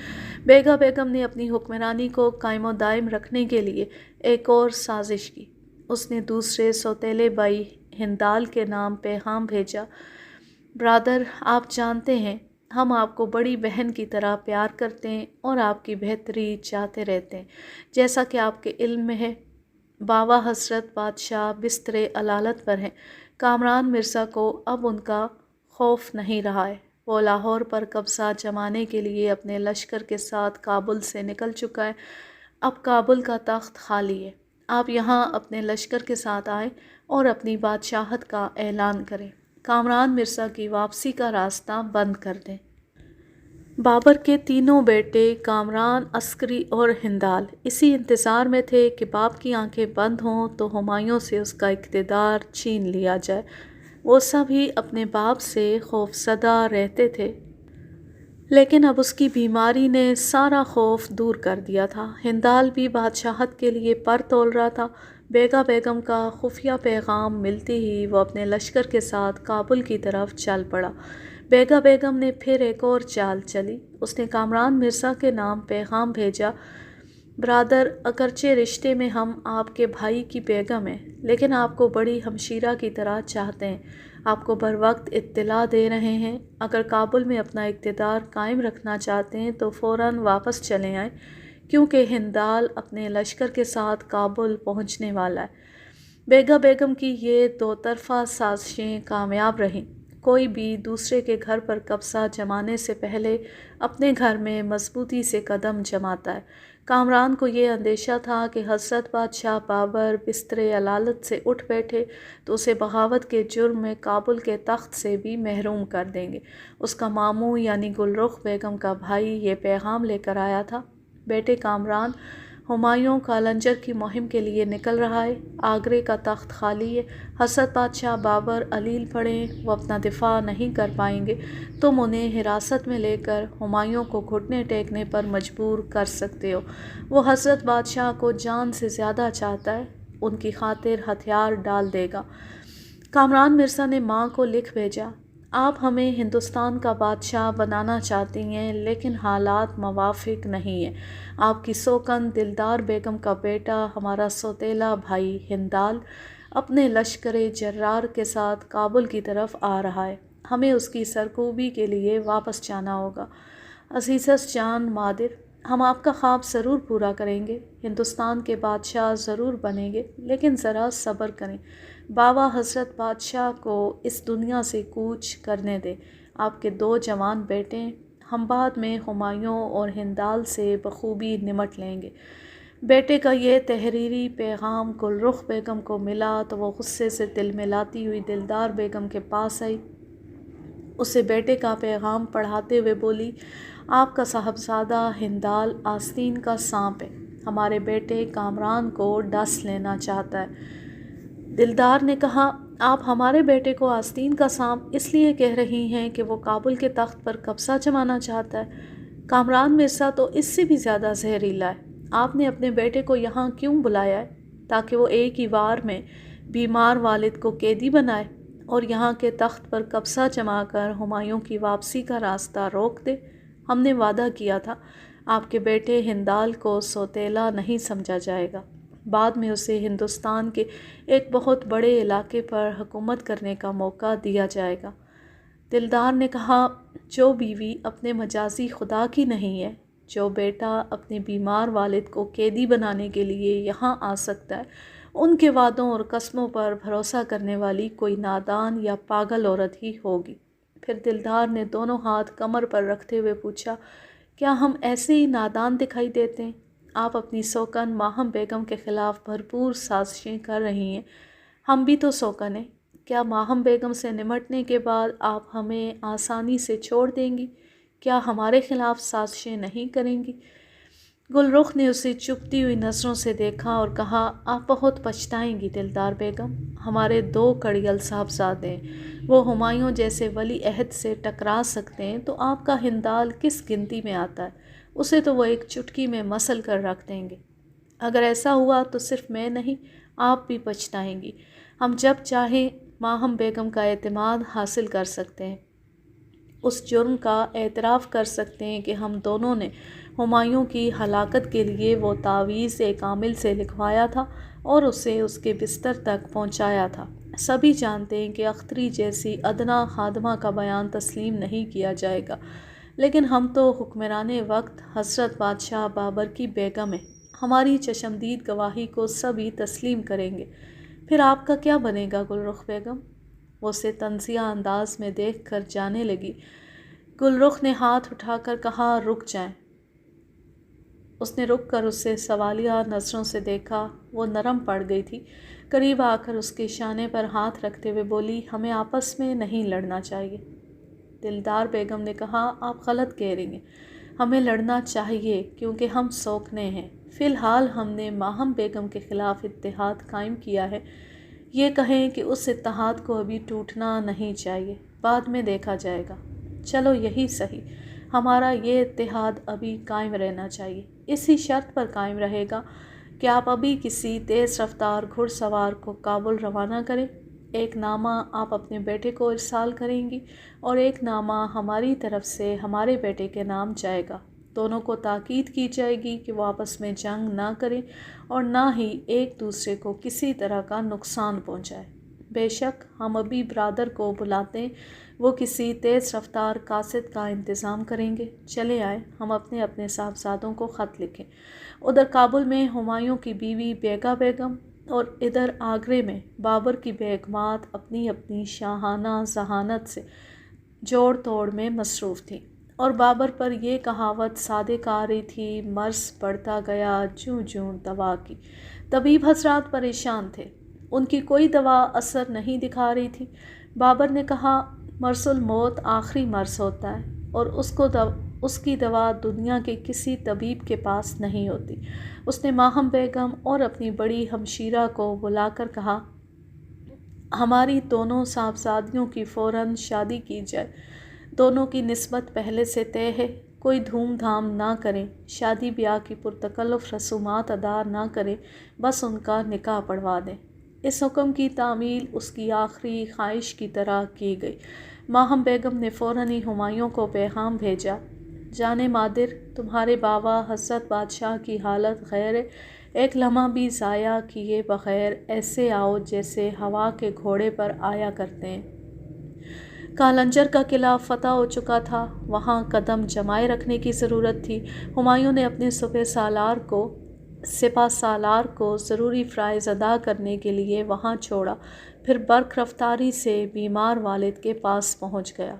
بیگا بیگم نے اپنی حکمرانی کو قائم و دائم رکھنے کے لیے ایک اور سازش کی۔ اس نے دوسرے سوتیلے بھائی ہندال کے نام پیغام بھیجا، برادر، آپ جانتے ہیں ہم آپ کو بڑی بہن کی طرح پیار کرتے ہیں اور آپ کی بہتری چاہتے رہتے ہیں۔ جیسا کہ آپ کے علم میں ہے، باوا حضرت بادشاہ بستر علالت پر ہیں۔ کامران مرزا کو اب ان کا خوف نہیں رہا ہے، وہ لاہور پر قبضہ جمانے کے لیے اپنے لشکر کے ساتھ کابل سے نکل چکا ہے۔ اب کابل کا تخت خالی ہے، آپ یہاں اپنے لشکر کے ساتھ آئیں اور اپنی بادشاہت کا اعلان کریں، کامران مرزا کی واپسی کا راستہ بند کر دیں۔ بابر کے تینوں بیٹے کامران، عسکری اور ہندال اسی انتظار میں تھے کہ باپ کی آنکھیں بند ہوں تو ہمایوں سے اس کا اقتدار چھین لیا جائے۔ وہ سب ہی اپنے باپ سے خوفزدہ رہتے تھے، لیکن اب اس کی بیماری نے سارا خوف دور کر دیا تھا۔ ہندال بھی بادشاہت کے لیے پر تول رہا تھا۔ بیگا بیگم کا خفیہ پیغام ملتے ہی وہ اپنے لشکر کے ساتھ کابل کی طرف چل پڑا۔ بیگا بیگم نے پھر ایک اور چال چلی۔ اس نے کامران مرزا کے نام پیغام بھیجا، برادر، اگرچہ رشتے میں ہم آپ کے بھائی کی بیگم ہیں، لیکن آپ کو بڑی ہمشیرہ کی طرح چاہتے ہیں، آپ کو بر وقت اطلاع دے رہے ہیں، اگر کابل میں اپنا اقتدار قائم رکھنا چاہتے ہیں تو فوراً واپس چلے آئیں، کیونکہ ہندال اپنے لشکر کے ساتھ کابل پہنچنے والا ہے۔ بیگا بیگم کی یہ 2 طرفہ سازشیں کامیاب رہیں۔ کوئی بھی دوسرے کے گھر پر قبضہ جمانے سے پہلے اپنے گھر میں مضبوطی سے قدم جماتا ہے۔ کامران کو یہ اندیشہ تھا کہ حضرت بادشاہ بابر بستر علالت سے اٹھ بیٹھے تو اسے بغاوت کے جرم میں کابل کے تخت سے بھی محروم کر دیں گے۔ اس کا ماموں یعنی گل رخ بیگم کا بھائی یہ پیغام لے کر آیا تھا، بیٹے کامران، ہمایوں کا لنجر کی مہم کے لیے نکل رہا ہے، آگرے کا تخت خالی ہے، حسرت بادشاہ بابر علیل پڑے، وہ اپنا دفاع نہیں کر پائیں گے، تم انہیں حراست میں لے کر ہمایوں کو گھٹنے ٹیکنے پر مجبور کر سکتے ہو۔ وہ حضرت بادشاہ کو جان سے زیادہ چاہتا ہے، ان کی خاطر ہتھیار ڈال دے گا۔ کامران مرزا نے ماں کو لکھ بھیجا، آپ ہمیں ہندوستان کا بادشاہ بنانا چاہتی ہیں لیکن حالات موافق نہیں ہیں۔ آپ کی سوکن دلدار بیگم کا بیٹا ہمارا سوتیلا بھائی ہندال اپنے لشکر جرار کے ساتھ کابل کی طرف آ رہا ہے، ہمیں اس کی سرکوبی کے لیے واپس جانا ہوگا۔ عزیزت جان مادر، ہم آپ کا خواب ضرور پورا کریں گے، ہندوستان کے بادشاہ ضرور بنیں گے، لیکن ذرا صبر کریں۔ بابا حضرت بادشاہ کو اس دنیا سے کوچ کرنے دیں، آپ کے 2 جوان بیٹے ہیں، ہم بعد میں ہمایوں اور ہندال سے بخوبی نمٹ لیں گے۔ بیٹے کا یہ تحریری پیغام گلرخ بیگم کو ملا تو وہ غصے سے تلملاتی ہوئی دلدار بیگم کے پاس آئی، اسے بیٹے کا پیغام پڑھاتے ہوئے بولی، آپ کا صاحبزادہ ہندال آستین کا سانپ ہے، ہمارے بیٹے کامران کو ڈس لینا چاہتا ہے۔ دلدار نے کہا، آپ ہمارے بیٹے کو آستین کا سانپ اس لیے کہہ رہی ہیں کہ وہ کابل کے تخت پر قبضہ جمانا چاہتا ہے؟ کامران مرزا تو اس سے بھی زیادہ زہریلا ہے، آپ نے اپنے بیٹے کو یہاں کیوں بلایا ہے؟ تاکہ وہ ایک ہی وار میں بیمار والد کو قیدی بنائے اور یہاں کے تخت پر قبضہ جما کر ہمایوں کی واپسی کا راستہ روک دے۔ ہم نے وعدہ کیا تھا آپ کے بیٹے ہندال کو سوتیلا نہیں سمجھا جائے گا، بعد میں اسے ہندوستان کے ایک بہت بڑے علاقے پر حکومت کرنے کا موقع دیا جائے گا۔ دلدار نے کہا، جو بیوی اپنے مجازی خدا کی نہیں ہے، جو بیٹا اپنے بیمار والد کو قیدی بنانے کے لیے یہاں آ سکتا ہے، ان کے وعدوں اور قسموں پر بھروسہ کرنے والی کوئی نادان یا پاگل عورت ہی ہوگی۔ پھر دلدار نے دونوں ہاتھ کمر پر رکھتے ہوئے پوچھا، کیا ہم ایسے ہی نادان دکھائی دیتے ہیں؟ آپ اپنی سوکن ماہم بیگم کے خلاف بھرپور سازشیں کر رہی ہیں، ہم بھی تو سوکن ہیں، کیا ماہم بیگم سے نمٹنے کے بعد آپ ہمیں آسانی سے چھوڑ دیں گی؟ کیا ہمارے خلاف سازشیں نہیں کریں گی؟ گلرخ نے اسے چپتی ہوئی نظروں سے دیکھا اور کہا، آپ بہت پچھتائیں گی دلدار بیگم، ہمارے 2 کڑیل صاحبزادے ہیں، وہ ہمایوں جیسے ولی عہد سے ٹکرا سکتے ہیں تو آپ کا ہندال کس گنتی میں آتا ہے؟ اسے تو وہ ایک چٹکی میں مسل کر رکھ دیں گے۔ اگر ایسا ہوا تو صرف میں نہیں، آپ بھی پچھتائیں گی۔ ہم جب چاہیں ماہم بیگم کا اعتماد حاصل کر سکتے ہیں، اس جرم کا اعتراف کر سکتے ہیں کہ ہم دونوں نے ہمایوں کی ہلاکت کے لیے وہ تعویذ کامل سے لکھوایا تھا اور اسے اس کے بستر تک پہنچایا تھا۔ سبھی جانتے ہیں کہ اختری جیسی ادنا خادمہ کا بیان تسلیم نہیں کیا جائے گا، لیکن ہم تو حکمران وقت حضرت بادشاہ بابر کی بیگم ہیں، ہماری چشمدید گواہی کو سبھی تسلیم کریں گے۔ پھر آپ کا کیا بنے گا گلرخ بیگم؟ وہ اسے طنزیہ انداز میں دیکھ کر جانے لگی۔ گلرخ نے ہاتھ اٹھا کر کہا، رک جائیں۔ اس نے رک کر اسے سوالیہ نظروں سے دیکھا، وہ نرم پڑ گئی تھی، قریب آ کر اس کے شانے پر ہاتھ رکھتے ہوئے بولی، ہمیں آپس میں نہیں لڑنا چاہیے۔ دلدار بیگم نے کہا، آپ غلط کہہ رہی ہیں، ہمیں لڑنا چاہیے کیونکہ ہم سوکنے ہیں۔ فی الحال ہم نے ماہم بیگم کے خلاف اتحاد قائم کیا ہے، یہ کہیں کہ اس اتحاد کو ابھی ٹوٹنا نہیں چاہیے، بعد میں دیکھا جائے گا۔ چلو یہی صحیح، ہمارا یہ اتحاد ابھی قائم رہنا چاہیے، اسی شرط پر قائم رہے گا کہ آپ ابھی کسی تیز رفتار گھڑ سوار کو کابل روانہ کریں، ایک نامہ آپ اپنے بیٹے کو ارسال کریں گی اور ایک نامہ ہماری طرف سے ہمارے بیٹے کے نام جائے گا، دونوں کو تاکید کی جائے گی کہ وہ آپس میں جنگ نہ کریں اور نہ ہی ایک دوسرے کو کسی طرح کا نقصان پہنچائے۔ بے شک ہم ابھی برادر کو بلاتے ہیں، وہ کسی تیز رفتار قاصد کا انتظام کریں گے، چلے آئے ہم اپنے اپنے صاحبزادوں کو خط لکھیں۔ ادھر کابل میں ہمایوں کی بیوی بیگا بیگم اور ادھر آگرے میں بابر کی بیگمات اپنی اپنی شاہانہ ذہانت سے جوڑ توڑ میں مصروف تھیں، اور بابر پر یہ کہاوت صادق آ رہی تھی، مرض بڑھتا گیا جوں جوں دوا کی۔ طبیب حضرات پریشان تھے، ان کی کوئی دوا اثر نہیں دکھا رہی تھی۔ بابر نے کہا، مرض الموت آخری مرض ہوتا ہے اور اس کو اس کی دوا دنیا کے کسی طبیب کے پاس نہیں ہوتی۔ اس نے ماہم بیگم اور اپنی بڑی ہمشیرہ کو بلا کر کہا، ہماری دونوں صاحبزادیوں کی فوراً شادی کی جائے۔ دونوں کی نسبت پہلے سے طے ہے، کوئی دھوم دھام نہ کریں، شادی بیاہ کی پرتکلف رسومات ادا نہ کریں، بس ان کا نکاح پڑھوا دیں۔ اس حکم کی تعمیل اس کی آخری خواہش کی طرح کی گئی۔ ماہم بیگم نے فوراً ہی ہمایوں کو پیغام بھیجا، جان مادر، تمہارے بابا حضرت بادشاہ کی حالت خیر ہے، ایک لمحہ بھی ضائع کیے بغیر ایسے آؤ جیسے ہوا کے گھوڑے پر آیا کرتے ہیں۔ کالنجر کا قلعہ فتح ہو چکا تھا، وہاں قدم جمائے رکھنے کی ضرورت تھی۔ ہمایوں نے اپنے سپہ سالار کو ضروری فرائض ادا کرنے کے لیے وہاں چھوڑا، پھر برق رفتاری سے بیمار والد کے پاس پہنچ گیا۔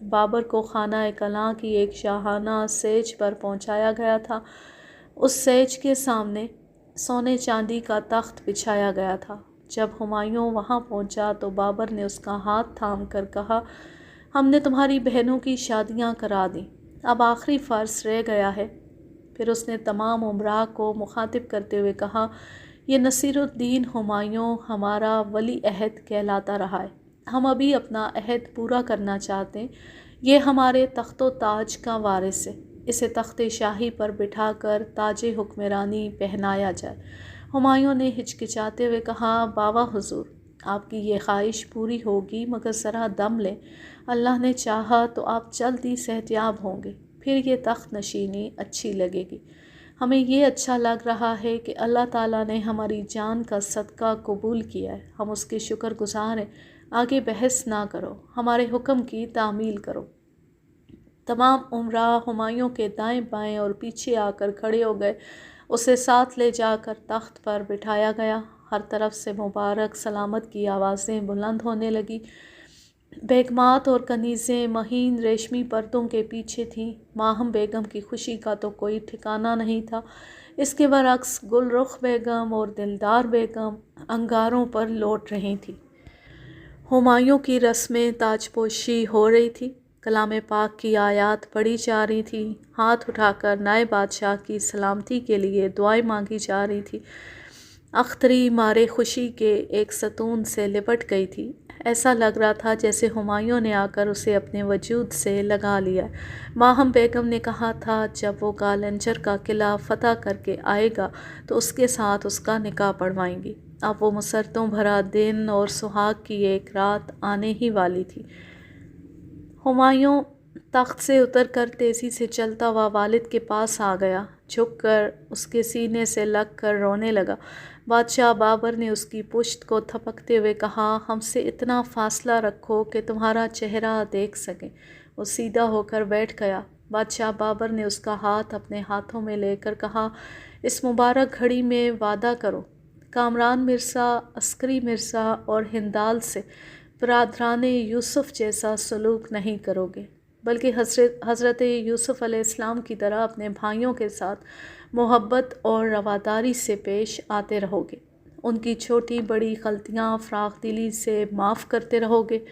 بابر کو خانہ کلاں کی ایک شاہانہ سیج پر پہنچایا گیا تھا۔ اس سیج کے سامنے سونے چاندی کا تخت بچھایا گیا تھا۔ جب ہمایوں وہاں پہنچا تو بابر نے اس کا ہاتھ تھام کر کہا، ہم نے تمہاری بہنوں کی شادیاں کرا دیں، اب آخری فرض رہ گیا ہے۔ پھر اس نے تمام امراء کو مخاطب کرتے ہوئے کہا، یہ نصیر الدین ہمایوں ہمارا ولی عہد کہلاتا رہا ہے، ہم ابھی اپنا عہد پورا کرنا چاہتے ہیں۔ یہ ہمارے تخت و تاج کا وارث ہے، اسے تخت شاہی پر بٹھا کر تاج حکمرانی پہنایا جائے۔ ہمایوں نے ہچکچاتے ہوئے کہا، بابا حضور، آپ کی یہ خواہش پوری ہوگی، مگر ذرا دم لیں، اللہ نے چاہا تو آپ جلد ہی صحتیاب ہوں گے، پھر یہ تخت نشینی اچھی لگے گی۔ ہمیں یہ اچھا لگ رہا ہے کہ اللہ تعالیٰ نے ہماری جان کا صدقہ قبول کیا ہے، ہم اس کے شکر گزار ہیں۔ آگے بحث نہ کرو، ہمارے حکم کی تعمیل کرو۔ تمام امراء ہمایوں کے دائیں بائیں اور پیچھے آ کر کھڑے ہو گئے۔ اسے ساتھ لے جا کر تخت پر بٹھایا گیا۔ ہر طرف سے مبارک سلامت کی آوازیں بلند ہونے لگیں۔ بیگمات اور کنیزیں مہین ریشمی پردوں کے پیچھے تھیں۔ ماہم بیگم کی خوشی کا تو کوئی ٹھکانہ نہیں تھا۔ اس کے برعکس گل رخ بیگم اور دلدار بیگم انگاروں پر لوٹ رہی تھیں۔ ہمایوں کی رسمیں تاج پوشی ہو رہی تھی، کلام پاک کی آیات پڑھی جا رہی تھیں، ہاتھ اٹھا کر نئے بادشاہ کی سلامتی کے لیے دعائیں مانگی جا رہی تھیں۔ اختری مارے خوشی کے ایک ستون سے لپٹ گئی تھی۔ ایسا لگ رہا تھا جیسے ہمایوں نے آ کر اسے اپنے وجود سے لگا لیا۔ ماہم بیگم نے کہا تھا، جب وہ کالنجر کا قلعہ فتح کر کے آئے گا تو اس کے ساتھ اس کا نکاح پڑھوائیں گی۔ اب وہ مسرتوں بھرا دن اور سہاگ کی ایک رات آنے ہی والی تھی۔ ہمایوں تخت سے اتر کر تیزی سے چلتا ہوا والد کے پاس آ گیا، جھک کر اس کے سینے سے لگ کر رونے لگا۔ بادشاہ بابر نے اس کی پشت کو تھپکتے ہوئے کہا، ہم سے اتنا فاصلہ رکھو کہ تمہارا چہرہ دیکھ سکیں۔ وہ سیدھا ہو کر بیٹھ گیا۔ بادشاہ بابر نے اس کا ہاتھ اپنے ہاتھوں میں لے کر کہا، اس مبارک گھڑی میں وعدہ کرو، کامران مرزا، عسکری مرزا اور ہندال سے برادران یوسف جیسا سلوک نہیں کرو گے، بلکہ حضرت یوسف علیہ السلام کی طرح اپنے بھائیوں کے ساتھ محبت اور رواداری سے پیش آتے رہو گے، ان کی چھوٹی بڑی غلطیاں فراخ دلی سے معاف کرتے رہو گے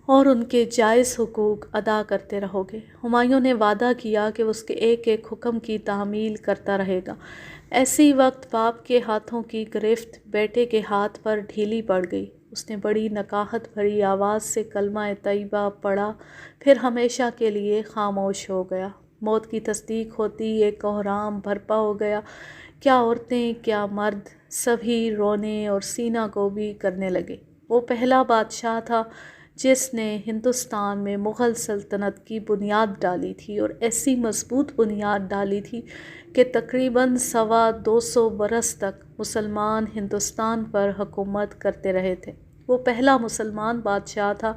اور ان کے جائز حقوق ادا کرتے رہو گے۔ ہمایوں نے وعدہ کیا کہ وہ اس کے ایک ایک حکم کی تعمیل کرتا رہے گا۔ ایسے ہی وقت باپ کے ہاتھوں کی گرفت بیٹے کے ہاتھ پر ڈھیلی پڑ گئی۔ اس نے بڑی نکاہت بھری آواز سے کلمہ طیبہ پڑھا، پھر ہمیشہ کے لیے خاموش ہو گیا۔ موت کی تصدیق ہوتی ایک کوہرام برپا ہو گیا۔ کیا عورتیں کیا مرد، سبھی رونے اور سینہ گوبی کرنے لگے۔ وہ پہلا بادشاہ تھا جس نے ہندوستان میں مغل سلطنت کی بنیاد ڈالی تھی، اور ایسی مضبوط بنیاد ڈالی تھی کہ تقریباً 225 برس تک مسلمان ہندوستان پر حکومت کرتے رہے تھے۔ وہ پہلا مسلمان بادشاہ تھا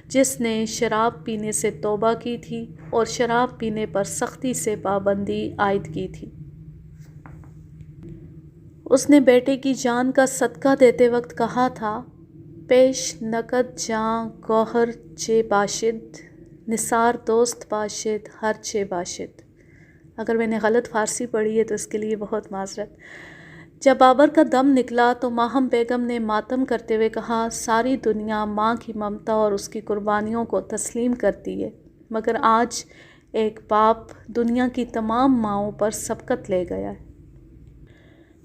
جس نے شراب پینے سے توبہ کی تھی اور شراب پینے پر سختی سے پابندی عائد کی تھی۔ اس نے بیٹے کی جان کا صدقہ دیتے وقت کہا تھا، پیش نقد جاں گوہر چے باشد، نثار دوست باشد ہر چے باشد۔ اگر میں نے غلط فارسی پڑھی ہے تو اس کے لیے بہت معذرت۔ جب بابر کا دم نکلا تو ماہم بیگم نے ماتم کرتے ہوئے کہا، ساری دنیا ماں کی ممتا اور اس کی قربانیوں کو تسلیم کرتی ہے، مگر آج ایک باپ دنیا کی تمام ماؤں پر سبقت لے گیا ہے۔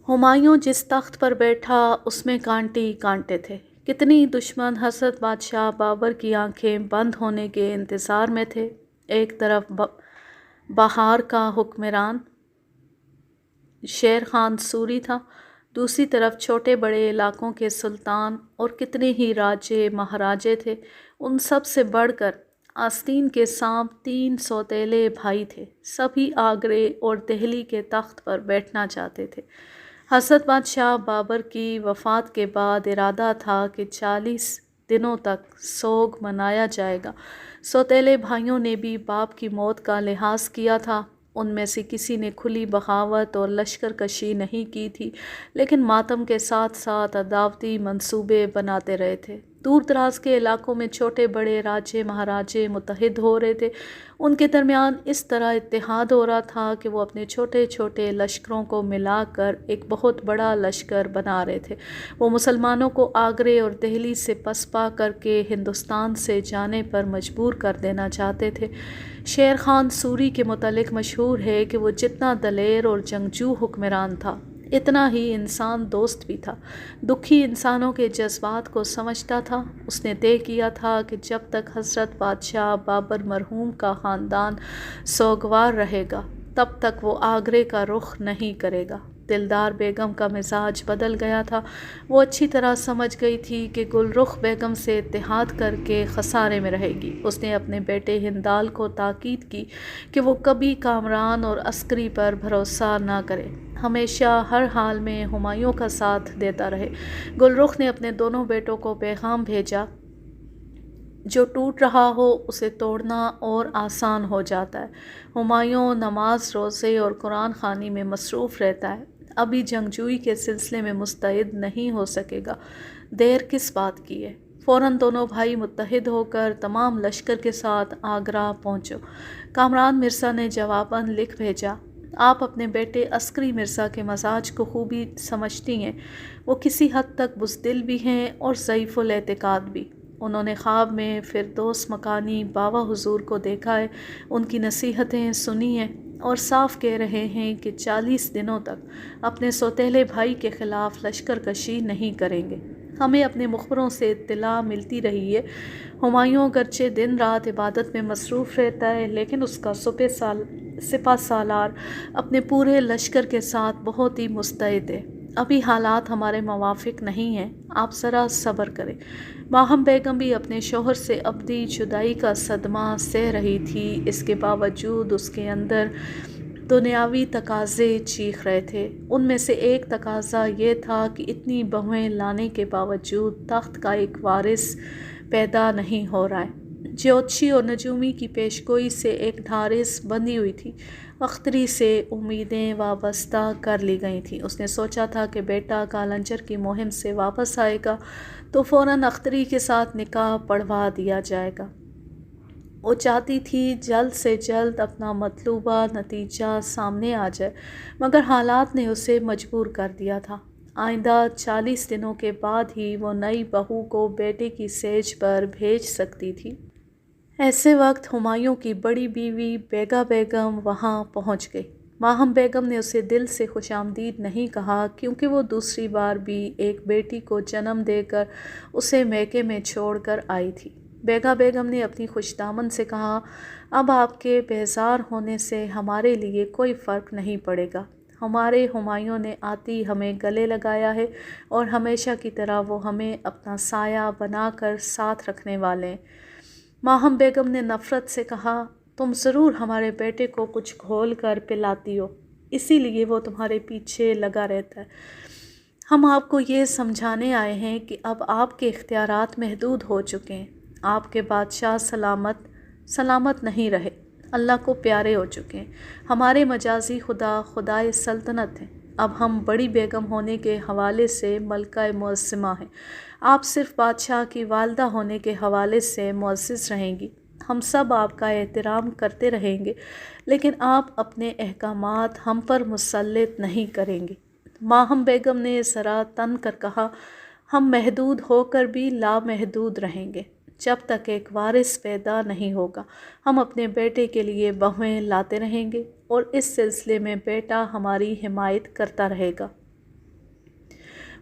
ہمایوں جس تخت پر بیٹھا اس میں کانٹے ہی کانٹے تھے۔ کتنی دشمن حضرت بادشاہ بابر کی آنکھیں بند ہونے کے انتظار میں تھے۔ ایک طرف بہار کا حکمران شیر خان سوری تھا، دوسری طرف چھوٹے بڑے علاقوں کے سلطان اور کتنے ہی راجے مہاراجے تھے۔ ان سب سے بڑھ کر آستین کے سانپ 3 سوتیلے بھائی تھے، سبھی آگرے اور دہلی کے تخت پر بیٹھنا چاہتے تھے۔ حضرت بادشاہ بابر کی وفات کے بعد ارادہ تھا کہ 40 دنوں تک سوگ منایا جائے گا۔ سوتیلے بھائیوں نے بھی باپ کی موت کا لحاظ کیا تھا۔ ان میں سے کسی نے کھلی بغاوت اور لشکر کشی نہیں کی تھی، لیکن ماتم کے ساتھ ساتھ عداوتی منصوبے بناتے رہے تھے۔ دور دراز کے علاقوں میں چھوٹے بڑے راجے مہاراجے متحد ہو رہے تھے۔ ان کے درمیان اس طرح اتحاد ہو رہا تھا کہ وہ اپنے چھوٹے چھوٹے لشکروں کو ملا کر ایک بہت بڑا لشکر بنا رہے تھے۔ وہ مسلمانوں کو آگرے اور دہلی سے پسپا کر کے ہندوستان سے جانے پر مجبور کر دینا چاہتے تھے۔ شیر خان سوری کے متعلق مشہور ہے کہ وہ جتنا دلیر اور جنگجو حکمران تھا، اتنا ہی انسان دوست بھی تھا۔ دکھی انسانوں کے جذبات کو سمجھتا تھا۔ اس نے طے کیا تھا کہ جب تک حضرت بادشاہ بابر مرحوم کا خاندان سوگوار رہے گا، تب تک وہ آگرے کا رخ نہیں کرے گا۔ دلدار بیگم کا مزاج بدل گیا تھا۔ وہ اچھی طرح سمجھ گئی تھی کہ گل رخ بیگم سے اتحاد کر کے خسارے میں رہے گی۔ اس نے اپنے بیٹے ہندال کو تاکید کی کہ وہ کبھی کامران اور عسکری پر بھروسہ نہ کرے، ہمیشہ ہر حال میں ہمایوں کا ساتھ دیتا رہے۔ گل رخ نے اپنے دونوں بیٹوں کو پیغام بھیجا، جو ٹوٹ رہا ہو اسے توڑنا اور آسان ہو جاتا ہے۔ ہمایوں نماز روزے اور قرآن خوانی میں مصروف رہتا ہے، ابھی جنگجوئی کے سلسلے میں مستعد نہیں ہو سکے گا۔ دیر کس بات کی ہے؟ فوراً دونوں بھائی متحد ہو کر تمام لشکر کے ساتھ آگرہ پہنچو۔ کامران مرزا نے جواباً لکھ بھیجا، آپ اپنے بیٹے عسکری مرزا کے مزاج کو خوبی سمجھتی ہیں۔ وہ کسی حد تک بزدل بھی ہیں اور ضعیف الاعتقاد بھی۔ انہوں نے خواب میں فردوس مکانی بابا حضور کو دیکھا ہے، ان کی نصیحتیں سنی ہیں اور صاف کہہ رہے ہیں کہ 40 دنوں تک اپنے سوتیلے بھائی کے خلاف لشکر کشی نہیں کریں گے۔ ہمیں اپنے مخبروں سے اطلاع ملتی رہی ہے۔ ہمایوں اگرچہ دن رات عبادت میں مصروف رہتا ہے، لیکن اس کا سپہ سالار اپنے پورے لشکر کے ساتھ بہت ہی مستعد ہے۔ ابھی حالات ہمارے موافق نہیں ہیں، آپ ذرا صبر کریں۔ ماہم بیگم بھی اپنے شوہر سے ابدی جدائی کا صدمہ سہ رہی تھی۔ اس کے باوجود اس کے اندر دنیاوی تقاضے چیخ رہے تھے۔ ان میں سے ایک تقاضا یہ تھا کہ اتنی بہویں لانے کے باوجود تخت کا ایک وارث پیدا نہیں ہو رہا ہے۔ جیوتشی اور نجومی کی پیشگوئی سے ایک ڈھارس بندھی ہوئی تھی۔ اختری سے امیدیں وابستہ کر لی گئی تھیں۔ اس نے سوچا تھا کہ بیٹا کالنجر کی مہم سے واپس آئے گا تو فوراً اختری کے ساتھ نکاح پڑھوا دیا جائے گا۔ وہ چاہتی تھی جلد سے جلد اپنا مطلوبہ نتیجہ سامنے آ جائے، مگر حالات نے اسے مجبور کر دیا تھا۔ آئندہ 40 دنوں کے بعد ہی وہ نئی بہو کو بیٹے کی سیج پر بھیج سکتی تھی۔ ایسے وقت ہمایوں کی بڑی بیوی بیگا بیگم وہاں پہنچ گئی۔ ماہم بیگم نے اسے دل سے خوش آمدید نہیں کہا، کیونکہ وہ دوسری بار بھی ایک بیٹی کو جنم دے کر اسے میکے میں چھوڑ کر آئی تھی۔ بیگا بیگم نے اپنی خوش دامن سے کہا، اب آپ کے بیزار ہونے سے ہمارے لیے کوئی فرق نہیں پڑے گا۔ ہمارے ہمایوں نے آتی ہمیں گلے لگایا ہے اور ہمیشہ کی طرح وہ ہمیں اپنا سایہ بنا کر ساتھ رکھنے والے ہیں۔ ماہم بیگم نے نفرت سے کہا، تم ضرور ہمارے بیٹے کو کچھ گھول کر پلاتی ہو، اسی لیے وہ تمہارے پیچھے لگا رہتا ہے۔ ہم آپ کو یہ سمجھانے آئے ہیں کہ اب آپ کے اختیارات محدود ہو چکے ہیں۔ آپ کے بادشاہ سلامت نہیں رہے، اللہ کو پیارے ہو چکے ہیں۔ ہمارے مجازی خدا خدائے سلطنت ہیں۔ اب ہم بڑی بیگم ہونے کے حوالے سے ملکہ معظمہ ہیں، آپ صرف بادشاہ کی والدہ ہونے کے حوالے سے معزز رہیں گی۔ ہم سب آپ کا احترام کرتے رہیں گے، لیکن آپ اپنے احکامات ہم پر مسلط نہیں کریں گے۔ ماہم بیگم نے ذرا تن کر کہا، ہم محدود ہو کر بھی لامحدود رہیں گے۔ جب تک ایک وارث پیدا نہیں ہوگا ہم اپنے بیٹے کے لیے بہویں لاتے رہیں گے اور اس سلسلے میں بیٹا ہماری حمایت کرتا رہے گا۔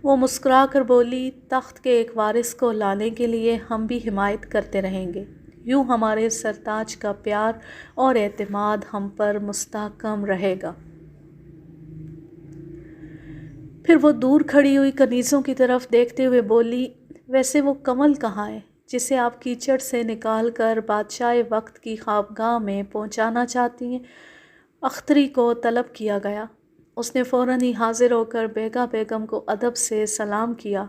وہ مسکرا کر بولی، تخت کے ایک وارث کو لانے کے لیے ہم بھی حمایت کرتے رہیں گے، یوں ہمارے سرتاج کا پیار اور اعتماد ہم پر مستحکم رہے گا۔ پھر وہ دور کھڑی ہوئی کنیزوں کی طرف دیکھتے ہوئے بولی، ویسے وہ کمل کہاں ہے جسے آپ کیچڑ سے نکال کر بادشاہ وقت کی خوابگاہ میں پہنچانا چاہتی ہیں؟ اختری کو طلب کیا گیا۔ اس نے فوراً ہی حاضر ہو کر بیگا بیگم کو ادب سے سلام کیا۔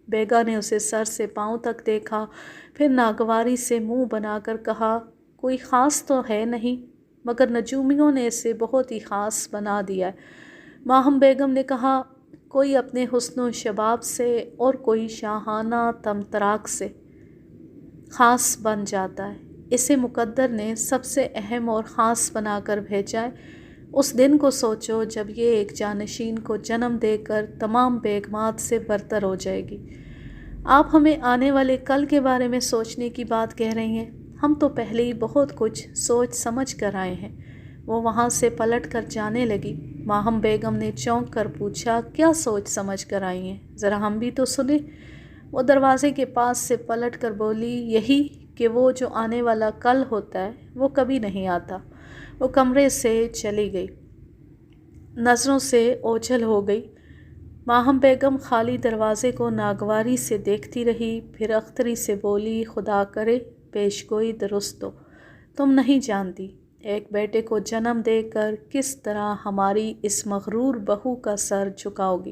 بیگا نے اسے سر سے پاؤں تک دیکھا، پھر ناگواری سے منہ بنا کر کہا، کوئی خاص تو ہے نہیں، مگر نجومیوں نے اسے بہت ہی خاص بنا دیا ہے۔ ماہم بیگم نے کہا، کوئی اپنے حسن و شباب سے اور کوئی شاہانہ طمطراق سے خاص بن جاتا ہے، اسے مقدر نے سب سے اہم اور خاص بنا کر بھیجا ہے۔ اس دن کو سوچو جب یہ ایک جانشین کو جنم دے کر تمام بیگمات سے برتر ہو جائے گی۔ آپ ہمیں آنے والے کل کے بارے میں سوچنے کی بات کہہ رہی ہیں، ہم تو پہلے ہی بہت کچھ سوچ سمجھ کر آئے ہیں۔ وہ وہاں سے پلٹ کر جانے لگی۔ ماہم بیگم نے چونک کر پوچھا، کیا سوچ سمجھ کر آئی ہیں؟ ذرا ہم بھی تو سنیں۔ وہ دروازے کے پاس سے پلٹ کر بولی، یہی کہ وہ جو آنے والا کل ہوتا ہے وہ کبھی نہیں آتا۔ وہ کمرے سے چلی گئی، نظروں سے اوجھل ہو گئی۔ ماہم بیگم خالی دروازے کو ناگواری سے دیکھتی رہی، پھر اختری سے بولی، خدا کرے پیش گوئی درست ہو۔ تم نہیں جانتی ایک بیٹے کو جنم دے کر کس طرح ہماری اس مغرور بہو کا سر جھکاؤ گی۔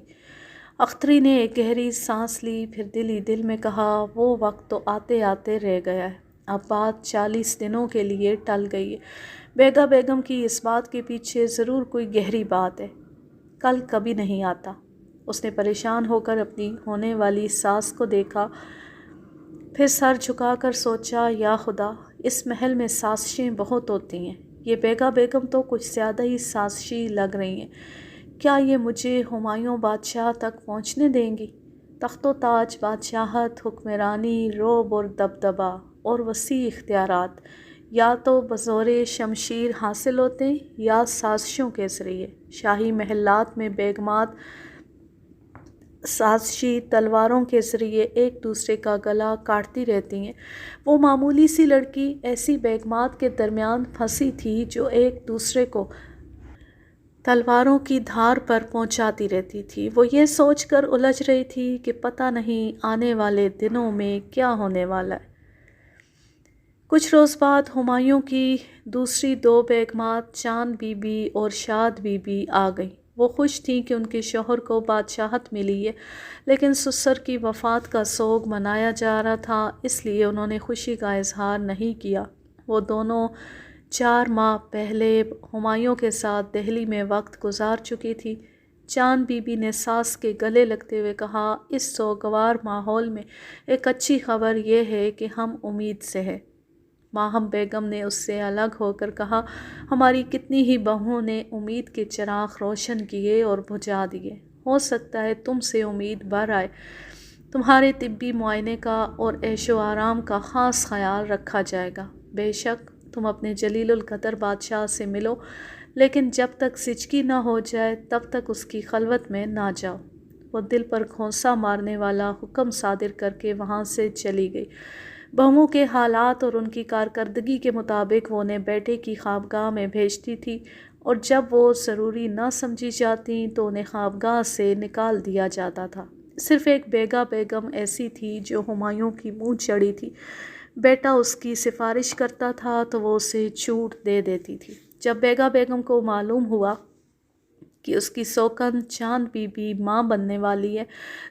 اختری نے ایک گہری سانس لی، پھر دل ہی دل میں کہا، وہ وقت تو آتے آتے رہ گیا ہے، اب بات 40 دنوں کے لیے ٹل گئی ہے۔ بیگا بیگم کی اس بات کے پیچھے ضرور کوئی گہری بات ہے۔ کل کبھی نہیں آتا۔ اس نے پریشان ہو کر اپنی ہونے والی ساس کو دیکھا، پھر سر جھکا کر سوچا، یا خدا، اس محل میں سازشیں بہت ہوتی ہیں، یہ بیگا بیگم تو کچھ زیادہ ہی سازشی لگ رہی ہیں۔ کیا یہ مجھے ہمایوں بادشاہ تک پہنچنے دیں گی؟ تخت و تاج، بادشاہت، حکمرانی، رعب اور دبدبہ اور وسیع اختیارات یا تو بزور شمشیر حاصل ہوتے ہیں یا سازشوں کے ذریعے۔ شاہی محلات میں بیگمات سازشی تلواروں کے ذریعے ایک دوسرے کا گلا کاٹتی رہتی ہیں۔ وہ معمولی سی لڑکی ایسی بیگمات کے درمیان پھنسی تھی جو ایک دوسرے کو تلواروں کی دھار پر پہنچاتی رہتی تھی۔ وہ یہ سوچ کر الجھ رہی تھی کہ پتہ نہیں آنے والے دنوں میں کیا ہونے والا ہے۔ کچھ روز بعد ہمایوں کی دوسری 2 بیگمات چاند بی بی اور شاد بی بی آ گئیں۔ وہ خوش تھیں کہ ان کے شوہر کو بادشاہت ملی ہے، لیکن سسر کی وفات کا سوگ منایا جا رہا تھا، اس لیے انہوں نے خوشی کا اظہار نہیں کیا۔ وہ دونوں 4 ماہ پہلے ہمایوں کے ساتھ دہلی میں وقت گزار چکی تھی۔ چاند بی بی نے ساس کے گلے لگتے ہوئے کہا، اس سوگوار ماحول میں ایک اچھی خبر یہ ہے کہ ہم امید سے ہیں۔ ماہم بیگم نے اس سے الگ ہو کر کہا، ہماری کتنی ہی بہوؤں نے امید کے چراغ روشن کیے اور بجھا دیے، ہو سکتا ہے تم سے امید بڑھ آئے۔ تمہارے طبی معائنے کا اور عیش و آرام کا خاص خیال رکھا جائے گا۔ بے شک تم اپنے جلیل القدر بادشاہ سے ملو، لیکن جب تک زچگی نہ ہو جائے تب تک اس کی خلوت میں نہ جاؤ۔ وہ دل پر گھونسا مارنے والا حکم صادر کر کے وہاں سے چلی گئی۔ بہوؤں کے حالات اور ان کی کارکردگی کے مطابق وہ انہیں بیٹے کی خوابگاہ میں بھیجتی تھی، اور جب وہ ضروری نہ سمجھی جاتیں تو انہیں خوابگاہ سے نکال دیا جاتا تھا۔ صرف ایک بیگا بیگم ایسی تھی جو ہمایوں کی منہ چڑھی تھی۔ بیٹا اس کی سفارش کرتا تھا تو وہ اسے چھوٹ دے دیتی تھی۔ جب بیگا بیگم کو معلوم ہوا کہ اس کی سوکن چاند بی بی ماں بننے والی ہے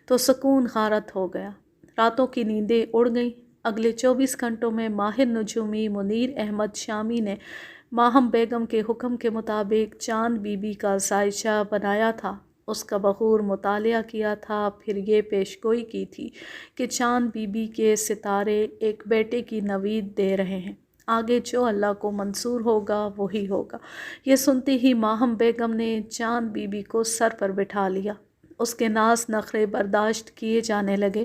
تو سکون غارت ہو گیا۔ راتوں کی نیندیں اڑ گئیں۔ اگلے 24 گھنٹوں میں ماہر نجومی منیر احمد شامی نے ماہم بیگم کے حکم کے مطابق چاند بی بی کا زائچہ بنایا تھا، اس کا بخور مطالعہ کیا تھا، پھر یہ پیشگوئی کی تھی کہ چاند بی بی کے ستارے ایک بیٹے کی نوید دے رہے ہیں، آگے جو اللہ کو منظور ہوگا وہی ہوگا۔ یہ سنتے ہی ماہم بیگم نے چاند بی بی کو سر پر بٹھا لیا۔ اس کے ناز نخرے برداشت کیے جانے لگے۔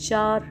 4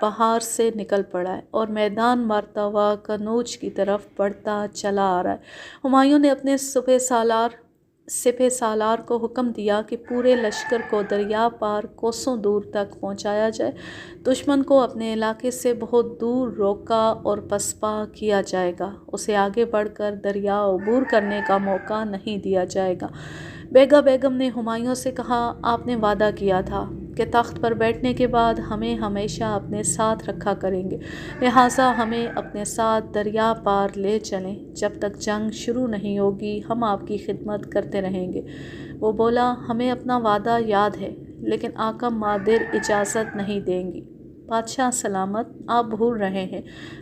بہار سے نکل پڑا ہے اور میدان مارتا ہوا کنوج کی طرف بڑھتا چلا آ رہا ہے۔ ہمایوں نے اپنے سپہ سالار کو حکم دیا کہ پورے لشکر کو دریا پار کوسوں دور تک پہنچایا جائے، دشمن کو اپنے علاقے سے بہت دور روکا اور پسپا کیا جائے گا، اسے آگے بڑھ کر دریا عبور کرنے کا موقع نہیں دیا جائے گا۔ بیگم نے ہمایوں سے کہا، آپ نے وعدہ کیا تھا کہ تخت پر بیٹھنے کے بعد ہمیں ہمیشہ اپنے ساتھ رکھا کریں گے، لہٰذا ہمیں اپنے ساتھ دریا پار لے چلیں، جب تک جنگ شروع نہیں ہوگی ہم آپ کی خدمت کرتے رہیں گے۔ وہ بولا، ہمیں اپنا وعدہ یاد ہے، لیکن آقا مادر اجازت نہیں دیں گی۔ بادشاہ سلامت، آپ بھول رہے ہیں،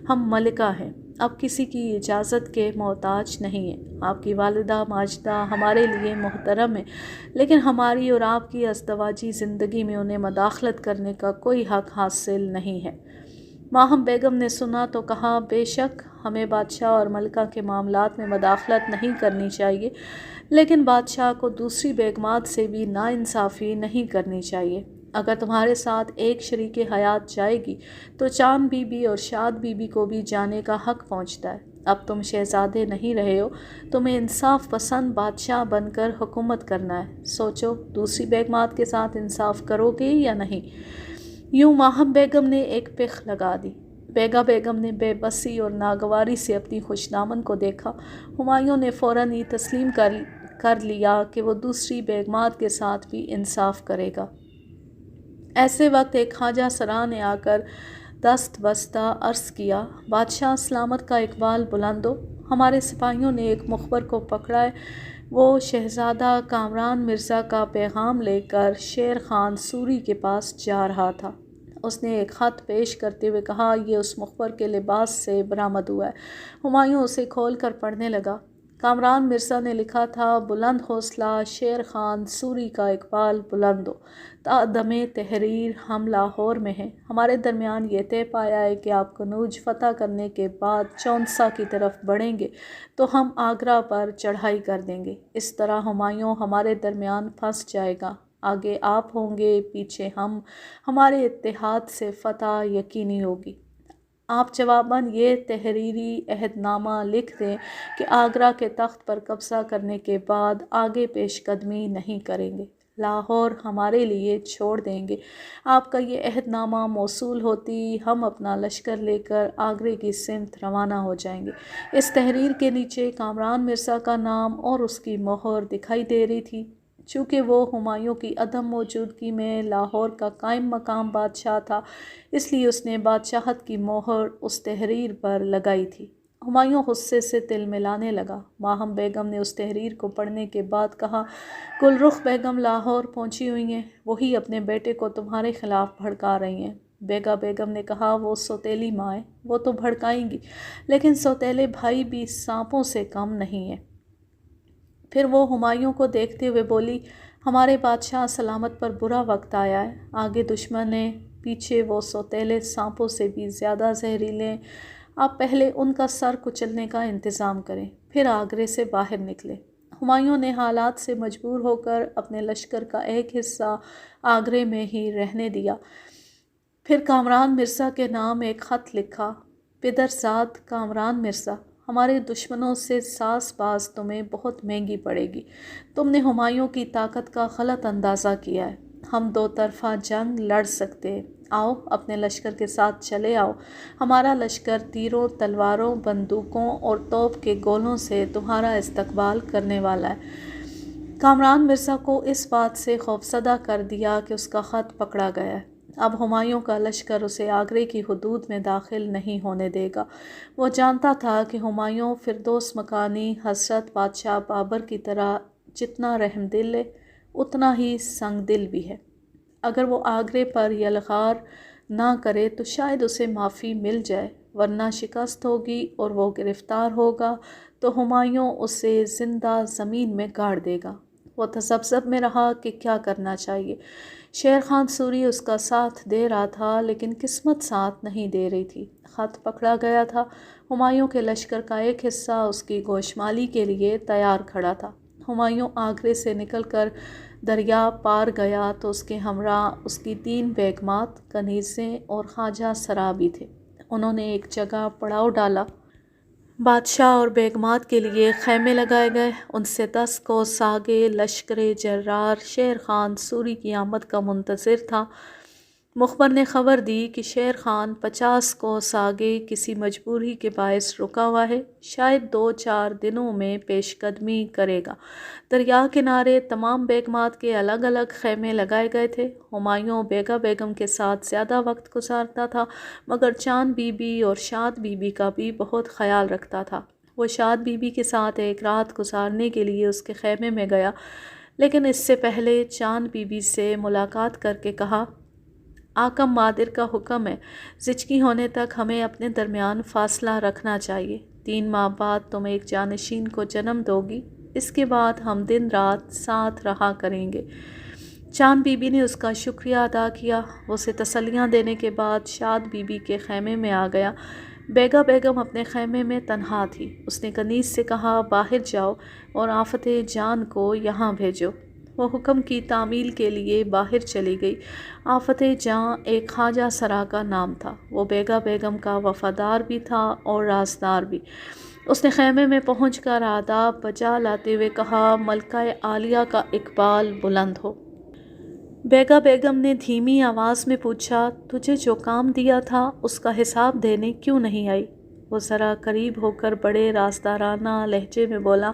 ہم ملکہ ہیں، اب کسی کی اجازت کے محتاج نہیں ہیں۔ آپ کی والدہ ماجدہ ہمارے لیے محترم ہیں، لیکن ہماری اور آپ کی ازدواجی زندگی میں انہیں مداخلت کرنے کا کوئی حق حاصل نہیں ہے۔ ماہم بیگم نے سنا تو کہا، بے شک ہمیں بادشاہ اور ملکہ کے معاملات میں مداخلت نہیں کرنی چاہیے، لیکن بادشاہ کو دوسری بیگمات سے بھی ناانصافی نہیں کرنی چاہیے۔ اگر تمہارے ساتھ ایک شریک حیات جائے گی تو چاند بی بی اور شاد بی بی کو بھی جانے کا حق پہنچتا ہے۔ اب تم شہزادے نہیں رہے ہو، تمہیں انصاف پسند بادشاہ بن کر حکومت کرنا ہے، سوچو دوسری بیگمات کے ساتھ انصاف کرو گے یا نہیں۔ یوں ماہم بیگم نے ایک پخ لگا دی۔ بیگم نے بے بسی اور ناگواری سے اپنی خوش دامن کو دیکھا۔ ہمایوں نے فوراً ہی تسلیم کر لیا کہ وہ دوسری بیگمات کے ساتھ بھی انصاف کرے گا۔ ایسے وقت ایک خواجہ سرا نے آ کر دست بستہ عرض کیا، بادشاہ سلامت کا اقبال بلند ہو، ہمارے سپاہیوں نے ایک مخبر کو پکڑا ہے، وہ شہزادہ کامران مرزا کا پیغام لے کر شیر خان سوری کے پاس جا رہا تھا۔ اس نے ایک خط پیش کرتے ہوئے کہا، یہ اس مخبر کے لباس سے برآمد ہوا ہے۔ ہمایوں اسے کھول کر پڑھنے لگا۔ کامران مرزا نے لکھا تھا، بلند حوصلہ شیر خان سوری کا اقبال بلند ہو، تا دم تحریر ہم لاہور میں ہیں۔ ہمارے درمیان یہ طے پایا ہے کہ آپ کنوج فتح کرنے کے بعد چونسا کی طرف بڑھیں گے تو ہم آگرہ پر چڑھائی کر دیں گے۔ اس طرح ہمایوں ہمارے درمیان پھنس جائے گا، آگے آپ ہوں گے، پیچھے ہم، ہمارے اتحاد سے فتح یقینی ہوگی۔ آپ جواباً یہ تحریری عہد نامہ لکھ دیں کہ آگرہ کے تخت پر قبضہ کرنے کے بعد آگے پیش قدمی نہیں کریں گے، لاہور ہمارے لیے چھوڑ دیں گے۔ آپ کا یہ عہد نامہ موصول ہوتی ہم اپنا لشکر لے کر آگرے کی سمت روانہ ہو جائیں گے۔ اس تحریر کے نیچے کامران مرزا کا نام اور اس کی مہر دکھائی دے رہی تھی۔ چونکہ وہ ہمایوں کی عدم موجودگی میں لاہور کا قائم مقام بادشاہ تھا، اس لیے اس نے بادشاہت کی مہر اس تحریر پر لگائی تھی۔ ہمایوں غصے سے تل ملانے لگا۔ ماہم بیگم نے اس تحریر کو پڑھنے کے بعد کہا، گلرخ بیگم لاہور پہنچی ہوئی ہیں، وہی اپنے بیٹے کو تمہارے خلاف بھڑکا رہی ہیں۔ بیگم نے کہا، وہ سوتیلی ماں ہے، وہ تو بھڑکائیں گی، لیکن سوتیلے بھائی بھی سانپوں سے کم نہیں ہیں۔ پھر وہ ہمایوں کو دیکھتے ہوئے بولی، ہمارے بادشاہ سلامت پر برا وقت آیا ہے، آگے دشمن ہیں، پیچھے وہ سوتیلے سانپوں سے بھی زیادہ زہریلے ہیں، آپ پہلے ان کا سر کچلنے کا انتظام کریں، پھر آگرے سے باہر نکلیں۔ ہمایوں نے حالات سے مجبور ہو کر اپنے لشکر کا ایک حصہ آگرے میں ہی رہنے دیا، پھر کامران مرزا کے نام ایک خط لکھا، پدرزاد کامران مرزا، ہمارے دشمنوں سے ساز باز تمہیں بہت مہنگی پڑے گی، تم نے ہمایوں کی طاقت کا غلط اندازہ کیا ہے، ہم دو طرفہ جنگ لڑ سکتے ہیں، آؤ اپنے لشکر کے ساتھ چلے آؤ، ہمارا لشکر تیروں تلواروں بندوقوں اور توپ کے گولوں سے تمہارا استقبال کرنے والا ہے۔ کامران مرزا کو اس بات سے خوفزدہ کر دیا کہ اس کا خط پکڑا گیا ہے، اب ہمایوں کا لشکر اسے آگرے کی حدود میں داخل نہیں ہونے دے گا۔ وہ جانتا تھا کہ ہمایوں فردوس مکانی حضرت بادشاہ بابر کی طرح جتنا رحم دل ہے اتنا ہی سنگ دل بھی ہے۔ اگر وہ آگرے پر یلغار نہ کرے تو شاید اسے معافی مل جائے، ورنہ شکست ہوگی اور وہ گرفتار ہوگا تو ہمایوں اسے زندہ زمین میں گاڑ دے گا۔ وہ تذبذب میں رہا کہ کیا کرنا چاہیے۔ شیر خان سوری اس کا ساتھ دے رہا تھا، لیکن قسمت ساتھ نہیں دے رہی تھی۔ خط پکڑا گیا تھا، ہمایوں کے لشکر کا ایک حصہ اس کی گوشمالی کے لیے تیار کھڑا تھا۔ ہمایوں آگرے سے نکل کر دریا پار گیا تو اس کے ہمراہ اس کی 3 بیگمات، کنیزیں اور خواجہ سرا بھی تھے۔ انہوں نے ایک جگہ پڑاؤ ڈالا۔ بادشاہ اور بیگمات کے لیے خیمے لگائے گئے۔ ان سے 10 کوس آگے لشکر جرار شیر خان سوری کی آمد کا منتظر تھا۔ مخبر نے خبر دی کہ شیر خان 50 کوس آگے کسی مجبوری کے باعث رکا ہوا ہے، شاید 2-4 دنوں میں پیش قدمی کرے گا۔ دریا کنارے تمام بیگمات کے الگ الگ خیمے لگائے گئے تھے۔ ہمایوں بیگا بیگم کے ساتھ زیادہ وقت گزارتا تھا، مگر چاند بی بی اور شاد بی بی کا بھی بہت خیال رکھتا تھا۔ وہ شاد بی بی کے ساتھ ایک رات گزارنے کے لیے اس کے خیمے میں گیا، لیکن اس سے پہلے چاند بی بی سے ملاقات کر کے کہا، آقم مادر کا حکم ہے، زچگی ہونے تک ہمیں اپنے درمیان فاصلہ رکھنا چاہیے۔ 3 ماہ بعد تم ایک جانشین کو جنم دو گی، اس کے بعد ہم دن رات ساتھ رہا کریں گے۔ چاند بی بی نے اس کا شکریہ ادا کیا۔ وہ اسے تسلیاں دینے کے بعد شاد بی بی کے خیمے میں آ گیا۔ بیگا بیگم اپنے خیمے میں تنہا تھی۔ اس نے کنیز سے کہا، باہر جاؤ اور آفت جان کو یہاں بھیجو۔ وہ حکم کی تعمیل کے لیے باہر چلی گئی۔ آفت جاں ایک خواجہ سرا کا نام تھا۔ وہ بیگا بیگم کا وفادار بھی تھا اور رازدار بھی۔ اس نے خیمے میں پہنچ کر آداب بجا لاتے ہوئے کہا، ملکہ عالیہ کا اقبال بلند ہو۔ بیگا بیگم نے دھیمی آواز میں پوچھا، تجھے جو کام دیا تھا اس کا حساب دینے کیوں نہیں آئی؟ وہ ذرا قریب ہو کر بڑے رازدارانہ لہجے میں بولا،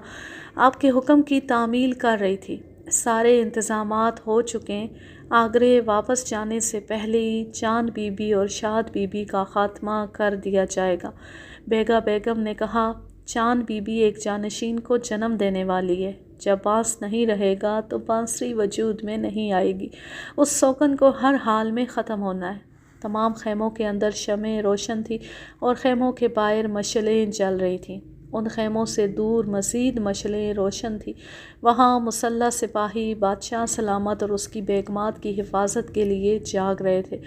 آپ کے حکم کی تعمیل کر رہی تھی۔ سارے انتظامات ہو چکے، آگرے واپس جانے سے پہلے ہی چاند بی بی اور شاد بی بی کا خاتمہ کر دیا جائے گا۔ بیگا بیگم نے کہا، چاند بی بی ایک جانشین کو جنم دینے والی ہے۔ جب بانس نہیں رہے گا تو بانسری وجود میں نہیں آئے گی۔ اس سوگن کو ہر حال میں ختم ہونا ہے۔ تمام خیموں کے اندر شمعیں روشن تھی اور خیموں کے باہر مشعلیں جل رہی تھیں۔ ان خیموں سے دور مزید مشعلیں روشن تھیں۔ وہاں مسلح سپاہی بادشاہ سلامت اور اس کی بیگمات کی حفاظت کے لیے جاگ رہے تھے۔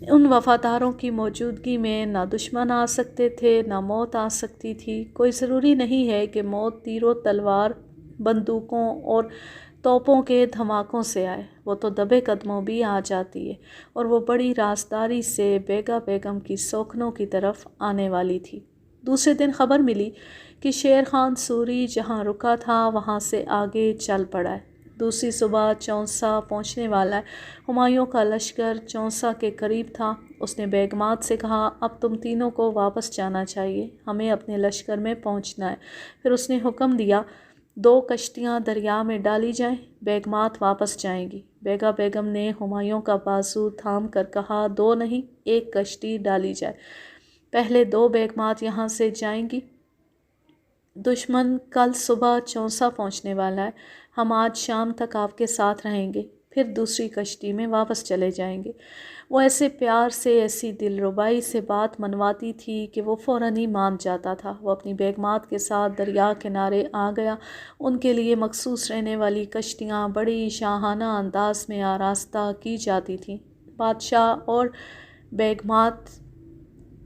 ان وفاداروں کی موجودگی میں نہ دشمن آ سکتے تھے، نہ موت آ سکتی تھی۔ کوئی ضروری نہیں ہے کہ موت تیر و تلوار، بندوقوں اور توپوں کے دھماکوں سے آئے، وہ تو دبے قدموں بھی آ جاتی ہے، اور وہ بڑی رازداری سے بیگا بیگم کی سوکھنوں کی طرف آنے والی تھی۔ دوسرے دن خبر ملی کہ شیر خان سوری جہاں رکا تھا وہاں سے آگے چل پڑا ہے۔ دوسری صبح چونسا پہنچنے والا ہے۔ ہمایوں کا لشکر چونسا کے قریب تھا۔ اس نے بیگمات سے کہا، اب تم تینوں کو واپس جانا چاہیے، ہمیں اپنے لشکر میں پہنچنا ہے۔ پھر اس نے حکم دیا، 2 کشتیاں دریا میں ڈالی جائیں، بیگمات واپس جائیں گی۔ بیگا بیگم نے ہمایوں کا بازو تھام کر کہا، 2 نہیں، 1 کشتی ڈالی جائے۔ پہلے 2 بیگمات یہاں سے جائیں گی۔ دشمن کل صبح چونسا پہنچنے والا ہے، ہم آج شام تک آپ کے ساتھ رہیں گے، پھر دوسری کشتی میں واپس چلے جائیں گے۔ وہ ایسے پیار سے، ایسی دلربائی سے بات منواتی تھی کہ وہ فوراً ہی مان جاتا تھا۔ وہ اپنی بیگمات کے ساتھ دریا کنارے آ گیا۔ ان کے لیے مخصوص رہنے والی کشتیاں بڑی شاہانہ انداز میں آراستہ کی جاتی تھیں۔ بادشاہ اور بیگمات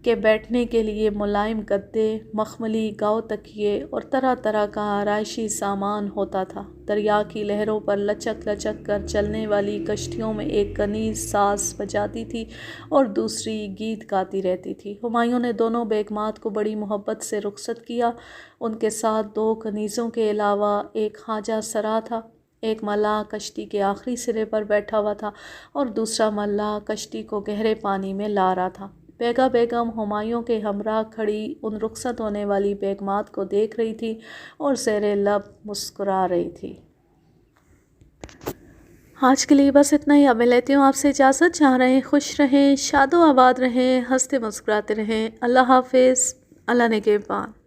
کے بیٹھنے کے لیے ملائم گدے، مخملی گاؤ تکیے اور طرح طرح کا آرائشی سامان ہوتا تھا۔ دریا کی لہروں پر لچک لچک کر چلنے والی کشتیوں میں ایک کنیز ساز بجاتی تھی اور دوسری گیت گاتی رہتی تھی۔ ہمایوں نے دونوں بیگمات کو بڑی محبت سے رخصت کیا۔ ان کے ساتھ 2 کنیزوں کے علاوہ ایک خواجہ سرا تھا۔ ایک ملاح کشتی کے آخری سرے پر بیٹھا ہوا تھا اور دوسرا ملاح کشتی کو گہرے پانی میں لا رہا تھا۔ بیگا بیگم ہمایوں کے ہمراہ کھڑی ان رخصت ہونے والی بیگمات کو دیکھ رہی تھی اور زیر لب مسکرا رہی تھی۔ آج کے لیے بس اتنا ہی۔ اب میں لیتی ہوں آپ سے اجازت۔ جہاں رہیں خوش رہیں، شاد و آباد رہیں، ہنستے مسکراتے رہیں۔ اللہ حافظ، اللہ نگہبان۔